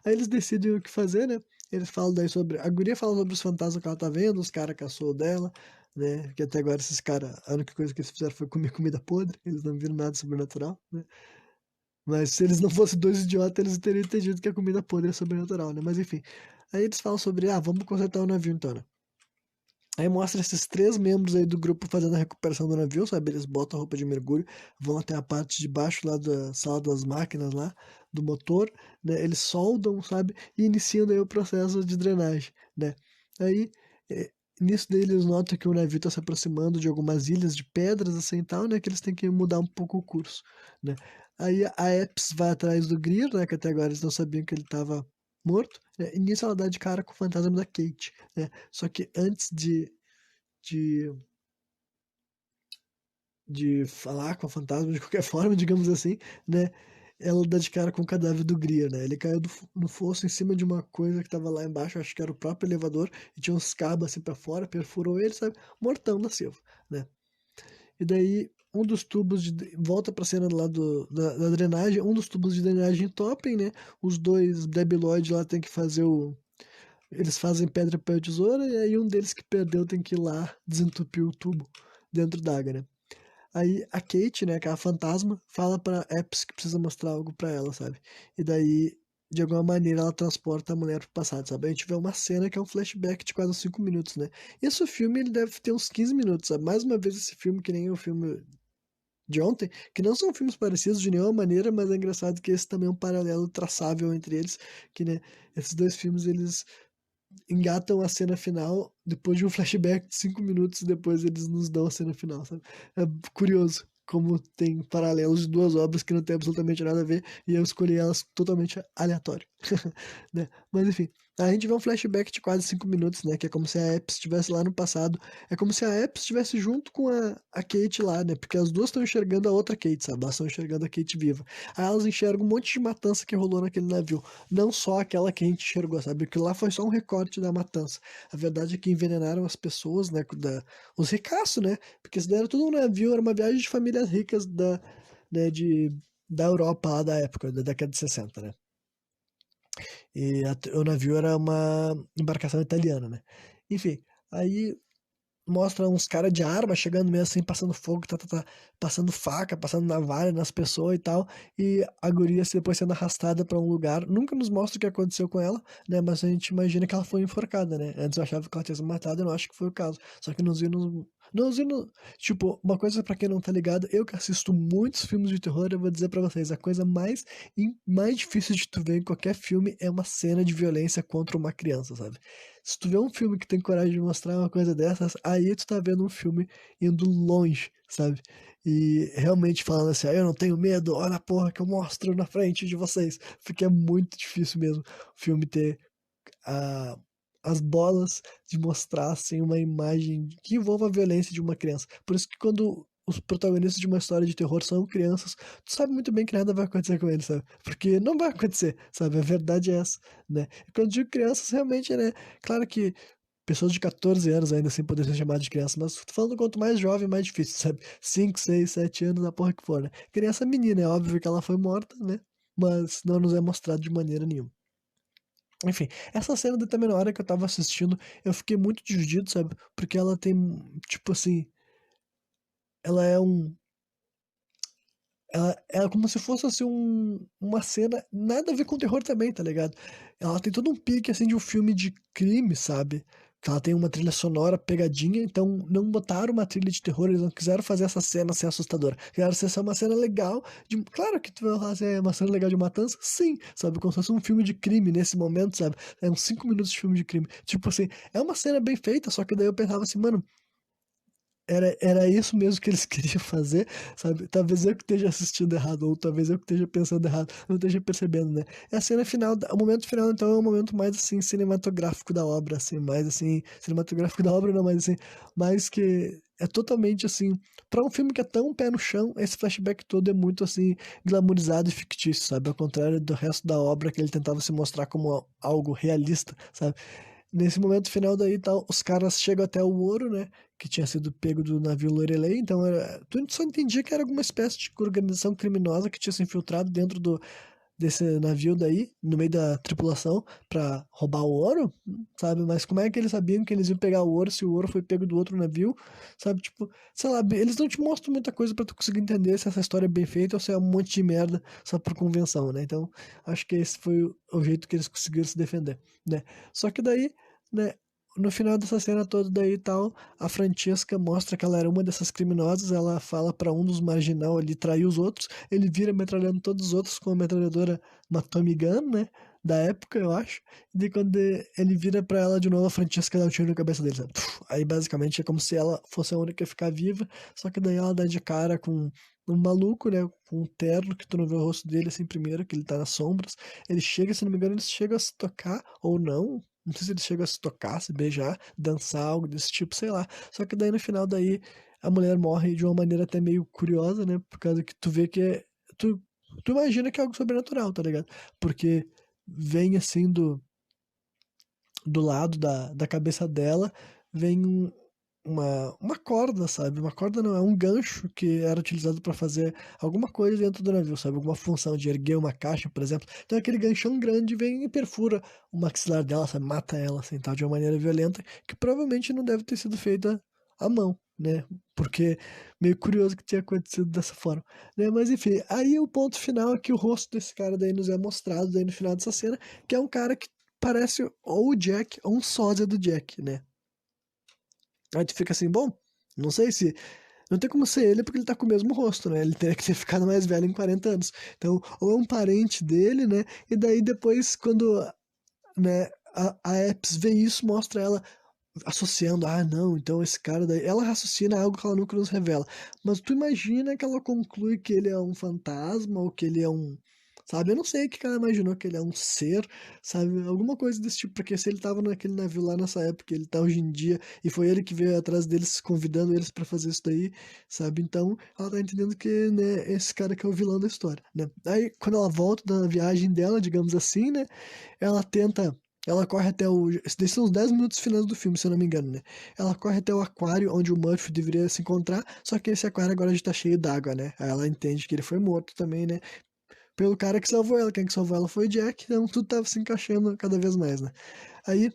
Aí eles decidem o que fazer, né, eles falam daí sobre, a guria fala sobre os fantasmas que ela tá vendo, os caras caçou dela, né, que até agora esses caras, a única coisa que eles fizeram foi comer comida podre, eles não viram nada sobrenatural, né. Mas se eles não fossem dois idiotas, eles teriam entendido que a comida podre é sobrenatural, né? Mas enfim. Aí eles falam sobre, ah, vamos consertar o navio então, né? Aí mostra esses três membros aí do grupo fazendo a recuperação do navio, sabe? Eles botam a roupa de mergulho, vão até a parte de baixo lá da sala das máquinas lá, do motor, né? Eles soldam, sabe? E iniciam daí o processo de drenagem, né? Aí, nisso daí eles notam que o navio está se aproximando de algumas ilhas de pedras assim e tal, né? Que eles têm que mudar um pouco o curso, né? Aí a Epps vai atrás do Greer, né? Que até agora eles não sabiam que ele estava morto, né? E nisso ela dá de cara com o fantasma da Kate, né? Só que antes de, de falar com a fantasma de qualquer forma, digamos assim, né? Ela dá de cara com o cadáver do Greer, né? Ele caiu no fosso em cima de uma coisa que tava lá embaixo, acho que era o próprio elevador, e tinha uns cabos assim pra fora, perfurou ele, sabe? Mortão da Silva, né? E daí um dos tubos volta pra cena lá da drenagem, um dos tubos de drenagem entopem, né? Os dois debiloides lá tem que fazer o. Eles fazem pedra, papel e tesoura, e aí um deles que perdeu tem que ir lá desentupir o tubo dentro d'água, né? Aí a Kate, né, que é a fantasma, fala pra Epps que precisa mostrar algo pra ela, sabe? E daí, de alguma maneira, ela transporta a mulher pro passado, sabe? A gente vê uma cena que é um flashback de quase 5 minutos, né? Esse filme, ele deve ter uns 15 minutos, sabe? Mais uma vez esse filme, que nem o filme de ontem, que não são filmes parecidos de nenhuma maneira, mas é engraçado que esse também é um paralelo traçável entre eles, que, né, esses dois filmes, eles engatam a cena final depois de um flashback de 5 minutos e depois eles nos dão a cena final, sabe? É curioso como tem paralelos de duas obras que não tem absolutamente nada a ver e eu escolhi elas totalmente aleatório, né? Mas enfim, A gente vê um flashback de quase 5 minutos, né? Que é como se a Epps estivesse lá no passado. É como se a Epps estivesse junto com a Kate lá, né? Porque as duas estão enxergando a outra Kate, sabe? Elas estão enxergando a Kate viva. Aí elas enxergam um monte de matança que rolou naquele navio. Não só aquela que a gente enxergou, sabe? Porque lá foi só um recorte da matança. A verdade é que envenenaram as pessoas, né? Os ricaços, né? Porque isso daí era tudo um navio, era uma viagem de famílias ricas né, da Europa lá da época, da década de 60, né? E o navio era uma embarcação italiana, né? Enfim, aí mostra uns caras de arma chegando mesmo assim, passando fogo, passando faca, passando navalha nas pessoas e tal, e a guria depois sendo arrastada pra um lugar. Nunca nos mostra o que aconteceu com ela, né? Mas a gente imagina que ela foi enforcada, né? Antes eu achava que ela tinha sido matada, eu não acho que foi o caso. Só que nos vimos. Nos vimos. Tipo, uma coisa pra quem não tá ligado, eu que assisto muitos filmes de terror, eu vou dizer pra vocês, a coisa mais difícil de tu ver em qualquer filme é uma cena de violência contra uma criança, sabe? Se tu vê um filme que tem coragem de mostrar uma coisa dessas, aí tu tá vendo um filme indo longe, sabe? E realmente falando assim, eu não tenho medo, olha a porra que eu mostro na frente de vocês. Porque é muito difícil mesmo o filme ter a, as bolas de mostrar assim, uma imagem que envolva a violência de uma criança. Por isso que quando os protagonistas de uma história de terror são crianças, tu sabe muito bem que nada vai acontecer com eles, sabe? Porque não vai acontecer, sabe? A verdade é essa, né? E quando digo crianças, realmente, né? Claro que pessoas de 14 anos ainda assim podem ser chamadas de criança, mas tô falando quanto mais jovem, mais difícil, sabe? 5 6 7 anos, a porra que for, né? Criança menina, é óbvio que ela foi morta, né? Mas não nos é mostrado de maneira nenhuma. Enfim, essa cena também na hora que eu tava assistindo, eu fiquei muito dividido, sabe? Porque ela tem, tipo assim, ela é um. Ela é como se fosse assim uma cena nada a ver com terror também, tá ligado? Ela tem todo um pique assim de um filme de crime, sabe? Que ela tem uma trilha sonora pegadinha, então não botaram uma trilha de terror, eles não quiseram fazer essa cena ser assustadora. Quiseram ser só uma cena legal de. Claro que tu vai fazer uma cena legal de matança, sim, sabe? Como se fosse um filme de crime nesse momento, sabe? É uns 5 minutos de filme de crime. Tipo assim, é uma cena bem feita, só que daí eu pensava assim, mano, era isso mesmo que eles queriam fazer, sabe? Talvez eu que esteja assistindo errado, ou talvez eu que esteja pensando errado, não esteja percebendo, né? É a cena final, o momento final, então, é um momento mais, assim, cinematográfico da obra, assim, mais, assim, cinematográfico da obra, não, mas, assim, mais que é totalmente, assim, pra um filme que é tão pé no chão, esse flashback todo é muito, assim, glamourizado e fictício, sabe? Ao contrário do resto da obra, que ele tentava se mostrar como algo realista, sabe? Nesse momento final daí, tal, os caras chegam até o ouro, né? Que tinha sido pego do navio Lorelei, então tu só entendia que era alguma espécie de organização criminosa que tinha se infiltrado dentro desse navio daí, no meio da tripulação, pra roubar o ouro, sabe? Mas como é que eles sabiam que eles iam pegar o ouro se o ouro foi pego do outro navio, sabe? Tipo, sei lá, eles não te mostram muita coisa pra tu conseguir entender se essa história é bem feita ou se é um monte de merda só por convenção, né? Então, acho que esse foi o jeito que eles conseguiram se defender, né? Só que daí, né? No final dessa cena toda daí e tal, a Francesca mostra que ela era uma dessas criminosas, ela fala pra um dos marginal ali trair os outros, ele vira metralhando todos os outros com uma metralhadora, uma Tommy Gun, né? Da época, eu acho. E daí quando ele vira pra ela de novo, a Francesca dá um tiro na cabeça dele, sabe? Aí basicamente é como se ela fosse a única a ficar viva, só que daí ela dá de cara com um maluco, né? Com um terno que tu não vê o rosto dele assim primeiro, que ele tá nas sombras. Ele chega, se não me engano, ele chega a se tocar ou não. Não sei se eles chegam a se tocar, se beijar, dançar, algo desse tipo, sei lá. Só que daí no final daí a mulher morre de uma maneira até meio curiosa, né? Por causa que tu vê que é. Tu, tu imagina que é algo sobrenatural, tá ligado? Porque vem assim do lado da cabeça dela, vem uma corda, sabe? Uma corda não, é um gancho que era utilizado para fazer alguma coisa dentro do navio, sabe? Alguma função de erguer uma caixa, por exemplo. Então aquele ganchão grande vem e perfura o maxilar dela, sabe? Mata ela, assim, tal, de uma maneira violenta, que provavelmente não deve ter sido feita à mão, né? Porque meio curioso que tinha acontecido dessa forma, né? Mas enfim, aí o ponto final é que o rosto desse cara daí nos é mostrado daí no final dessa cena, que é um cara que parece ou o Jack ou um sósia do Jack, né? Aí tu fica assim, bom, não sei se. Não tem como ser ele porque ele tá com o mesmo rosto, né? Ele teria que ter ficado mais velho em 40 anos. Então, ou é um parente dele, né? E daí depois, quando, né, a Epps vê isso, mostra ela associando, ah, não, então esse cara daí. Ela raciocina algo que ela nunca nos revela. Mas tu imagina que ela conclui que ele é um fantasma ou que ele é um. sabe? Eu não sei o que ela imaginou, que ele é um ser, sabe? Alguma coisa desse tipo, porque se ele tava naquele navio lá nessa época, ele tá hoje em dia, e foi ele que veio atrás deles, convidando eles pra fazer isso daí, sabe? Então, ela tá entendendo que, né, esse cara que é o vilão da história, né? Aí, quando ela volta da viagem dela, digamos assim, né, ela tenta. Ela corre até o. Esses são os 10 minutos finais do filme, se eu não me engano, né? Ela corre até o aquário onde o Murphy deveria se encontrar, só que esse aquário agora já tá cheio d'água, né? Aí ela entende que ele foi morto também, né? Pelo cara que salvou ela. Quem que salvou ela foi o Jack, então tudo tava se encaixando cada vez mais, né? Aí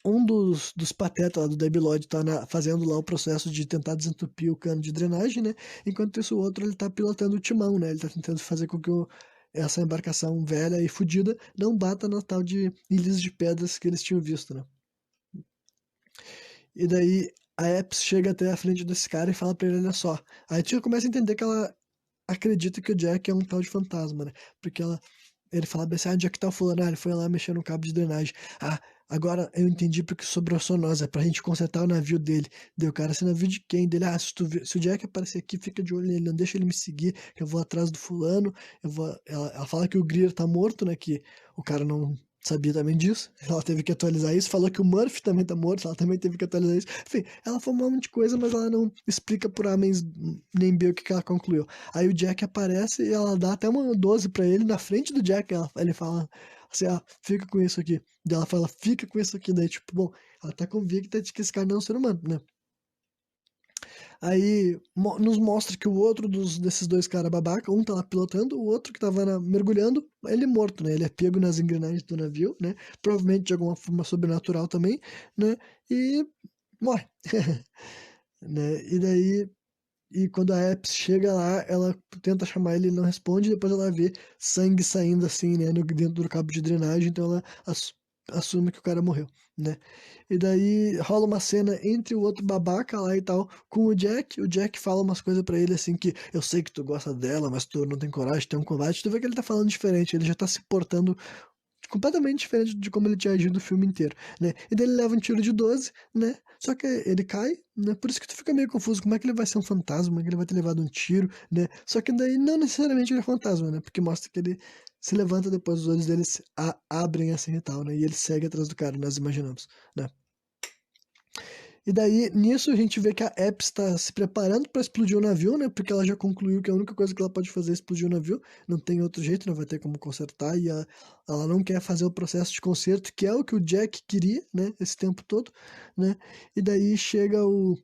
um dos patetas lá do Debi Lloyd tá fazendo lá o processo de tentar desentupir o cano de drenagem, né? Enquanto isso, o outro ele tá pilotando o timão, né? Ele tá tentando fazer com que essa embarcação velha e fodida não bata na tal de ilhas de pedras que eles tinham visto, né? E daí a Epps chega até a frente desse cara e fala pra ele, olha só. Aí a tia começa a entender que ela acredita que o Jack é um tal de fantasma, né? Porque ele fala bem assim, onde é que tá o fulano? Ah, ele foi lá mexer no cabo de drenagem. Ah, agora eu entendi porque sobrou só nós, é pra gente consertar o navio dele. Deu, cara, esse navio de quem? Dele, ah, se o Jack aparecer aqui, fica de olho nele, não deixa ele me seguir, que eu vou atrás do fulano, eu vou... Ela fala que o Greer tá morto, né, que o cara não sabia também disso, ela teve que atualizar isso, falou que o Murphy também tá morto, ela também teve que atualizar isso. Enfim, ela falou um monte de coisa, mas ela não explica por A nem B o que ela concluiu. Aí o Jack aparece e ela dá até uma 12 pra ele na frente do Jack. Ele fala assim: ah, fica com isso aqui. Daí ela fala: fica com isso aqui. Daí, tipo, bom, ela tá convicta de que esse cara não é um ser humano, né? Aí nos mostra que o outro desses dois caras babaca, um tá lá pilotando, o outro que tava mergulhando, ele é morto, né? Ele é pego nas engrenagens do navio, né? Provavelmente de alguma forma sobrenatural também, né? E morre. Né? E daí e quando a Epps chega lá, ela tenta chamar ele, ele não responde, depois ela vê sangue saindo assim, né, dentro do cabo de drenagem, então ela assume que o cara morreu, né? E daí rola uma cena entre o outro babaca lá e tal, com o Jack fala umas coisas pra ele assim que eu sei que tu gosta dela, mas tu não tem coragem, tu é um covarde, tu vê que ele tá falando diferente, ele já tá se portando completamente diferente de como ele tinha agido o filme inteiro, né? E daí ele leva um tiro de 12, né? Só que ele cai, né? Por isso que tu fica meio confuso, como é que ele vai ser um fantasma, como é que ele vai ter levado um tiro, né? Só que daí não necessariamente ele é fantasma, né? Porque mostra que ele se levanta depois, os olhos dele se abrem assim e tal, né? E ele segue atrás do cara, nós imaginamos, né? E daí, nisso, a gente vê que a Epps está se preparando para explodir o navio, né? Porque ela já concluiu que a única coisa que ela pode fazer é explodir o navio. Não tem outro jeito, não vai ter como consertar. E ela não quer fazer o processo de conserto, que é o que o Jack queria, né? Esse tempo todo, né? E daí chega o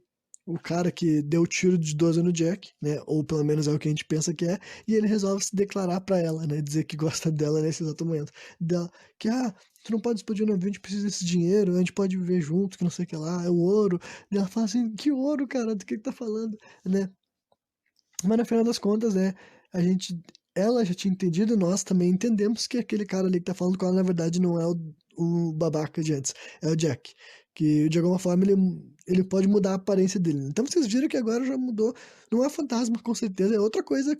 cara que deu o tiro de 12 no Jack, né? Ou pelo menos é o que a gente pensa que é, e ele resolve se declarar pra ela, né? Dizer que gosta dela nesse exato momento. Dela, que, tu não pode explodir o navio, a gente precisa desse dinheiro, a gente pode viver junto, que não sei o que lá, é o ouro. E ela fala assim, que ouro, cara, do que tá falando, né? Mas no final das contas, né, a gente, ela já tinha entendido e nós também entendemos que aquele cara ali que tá falando com ela, na verdade, não é o babaca de antes, é o Jack. Que de alguma forma ele pode mudar a aparência dele. Então vocês viram que agora já mudou. Não é fantasma, com certeza, é outra coisa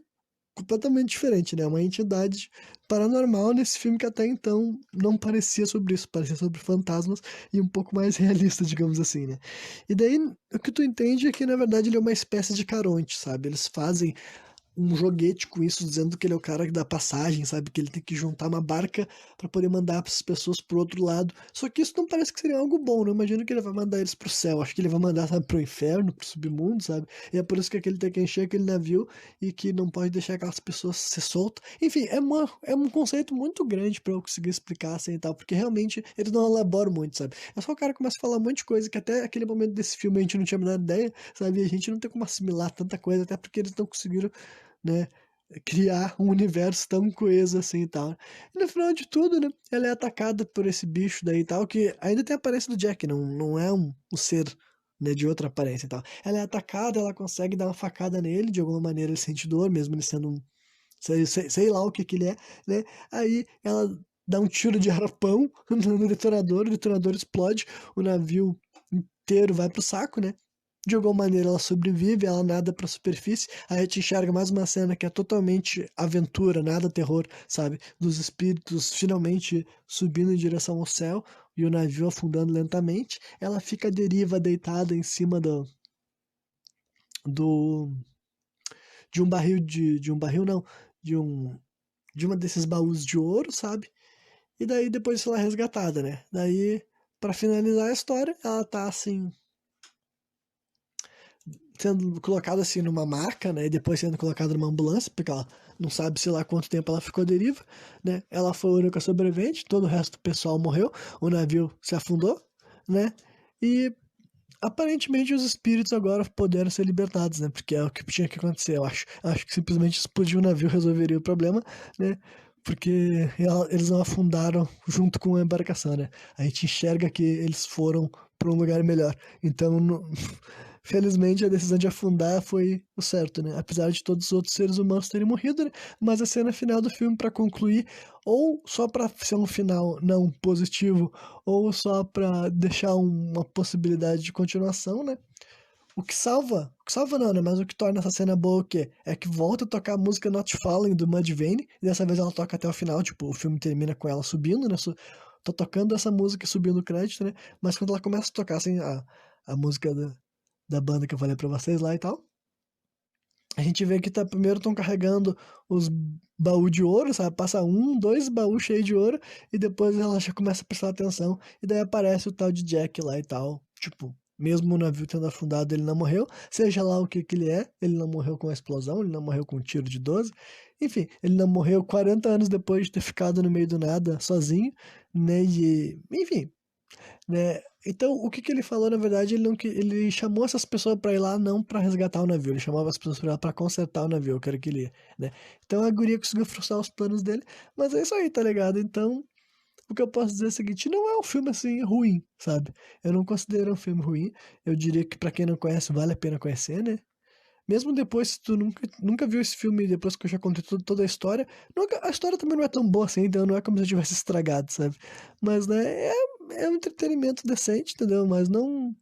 completamente diferente, né? Uma entidade paranormal nesse filme que até então não parecia sobre isso, parecia sobre fantasmas e um pouco mais realista, digamos assim, né? E daí o que tu entende é que na verdade ele é uma espécie de Caronte, sabe? Eles fazem um joguete com isso, dizendo que ele é o cara da passagem, sabe? Que ele tem que juntar uma barca para poder mandar as pessoas pro outro lado. Só que isso não parece que seria algo bom, não imagino que ele vai mandar eles pro céu. Acho que ele vai mandar, sabe, pro inferno, pro submundo, sabe? E é por isso que ele tem que encher aquele navio e que não pode deixar aquelas pessoas ser soltas. Enfim, é um conceito muito grande para eu conseguir explicar assim e tal, porque realmente eles não elaboram muito, sabe? É só o cara começa a falar um monte de coisa que até aquele momento desse filme a gente não tinha a menor ideia, sabe? E a gente não tem como assimilar tanta coisa, até porque eles não conseguiram, né, criar um universo tão coeso assim e tal. E no final de tudo, né, ela é atacada por esse bicho daí e tal, que ainda tem a aparência do Jack, não é um ser, né, de outra aparência e tal. Ela é atacada, ela consegue dar uma facada nele, de alguma maneira ele sente dor, mesmo ele sendo um, sei lá o que ele é, né? Aí ela dá um tiro de arpão no detonador, o detonador explode, o navio inteiro vai pro saco, né? De alguma maneira ela sobrevive, ela nada pra superfície, aí a gente enxerga mais uma cena que é totalmente aventura, nada terror, sabe? Dos espíritos finalmente subindo em direção ao céu e o navio afundando lentamente. Ela fica à deriva, deitada em cima do de um barril de um barril não, de uma desses baús de ouro, sabe? E daí depois ela é resgatada, né? Daí, pra finalizar a história, ela tá assim, sendo colocada assim numa maca, né? E depois sendo colocada numa ambulância, porque ela não sabe sei lá quanto tempo ela ficou à deriva, né? Ela foi a única sobrevivente, todo o resto do pessoal morreu, o navio se afundou, né? E aparentemente os espíritos agora puderam ser libertados, né? Porque é o que tinha que acontecer, eu acho. Acho que simplesmente explodir o navio resolveria o problema, né? Porque eles não afundaram junto com a embarcação, né? A gente enxerga que eles foram para um lugar melhor. Então, felizmente, a decisão de afundar foi o certo, né? Apesar de todos os outros seres humanos terem morrido, né? Mas a cena final do filme, para concluir, ou só para ser um final não positivo, ou só para deixar uma possibilidade de continuação, né? O que salva não, né? Mas o que torna essa cena boa o quê? É que volta a tocar a música Not Falling do Mudvayne, e dessa vez ela toca até o final, tipo, o filme termina com ela subindo, né? Tô tocando essa música e subindo o crédito, né? Mas quando ela começa a tocar, assim, a música da banda que eu falei pra vocês lá e tal, a gente vê que primeiro estão carregando os baús de ouro, sabe? Passa um, dois baús cheios de ouro, e depois ela já começa a prestar atenção, e daí aparece o tal de Jack lá e tal. Tipo, mesmo o navio tendo afundado, ele não morreu, seja lá o que que ele não morreu com a explosão, ele não morreu com um tiro de 12, enfim, ele não morreu 40 anos depois de ter ficado no meio do nada, sozinho, né? E, enfim, né? Então, o que que ele falou, na verdade, ele não ele chamou essas pessoas para ir lá não para resgatar o navio, ele chamava as pessoas para ir lá para consertar o navio, que era o que ele ia, né? Então a guria conseguiu frustrar os planos dele, mas é isso aí, tá ligado? Então, o que eu posso dizer é o seguinte, não é um filme assim ruim, sabe? Eu não considero um filme ruim, eu diria que para quem não conhece, vale a pena conhecer, né? Mesmo depois, se tu nunca viu esse filme, depois que eu já contei toda a história, a história também não é tão boa assim, então não é como se eu tivesse estragado, sabe? Mas, né, é um entretenimento decente, entendeu? Mas não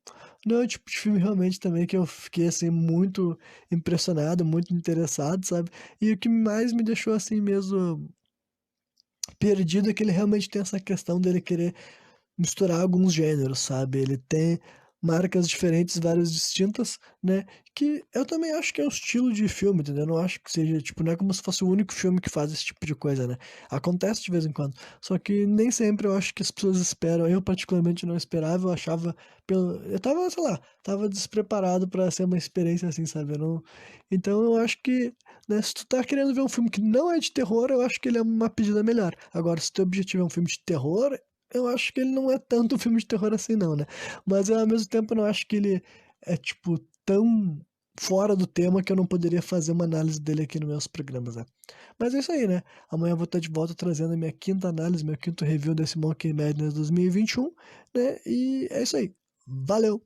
é o tipo de filme realmente também que eu fiquei, assim, muito impressionado, muito interessado, sabe? E o que mais me deixou, assim, mesmo perdido é que ele realmente tem essa questão dele querer misturar alguns gêneros, sabe? Ele tem marcas diferentes, várias distintas, né? Que eu também acho que é um estilo de filme, entendeu? Eu não acho que seja, tipo, não é como se fosse o único filme que faz esse tipo de coisa, né? Acontece de vez em quando. Só que nem sempre eu acho que as pessoas esperam. Eu, particularmente, não esperava, eu achava. Eu tava, sei lá, tava despreparado pra ser uma experiência assim, sabe? Eu não... Então eu acho que. Né, se tu tá querendo ver um filme que não é de terror, eu acho que ele é uma pedida melhor. Agora, se teu objetivo é um filme de terror, eu acho que ele não é tanto um filme de terror assim, não, né? Mas eu, ao mesmo tempo, eu não acho que ele é, tipo, tão fora do tema que eu não poderia fazer uma análise dele aqui nos meus programas, né? Mas é isso aí, né? Amanhã eu vou estar de volta trazendo a minha quinta análise, meu quinto review desse Monkey Madness 2021, né? E é isso aí. Valeu!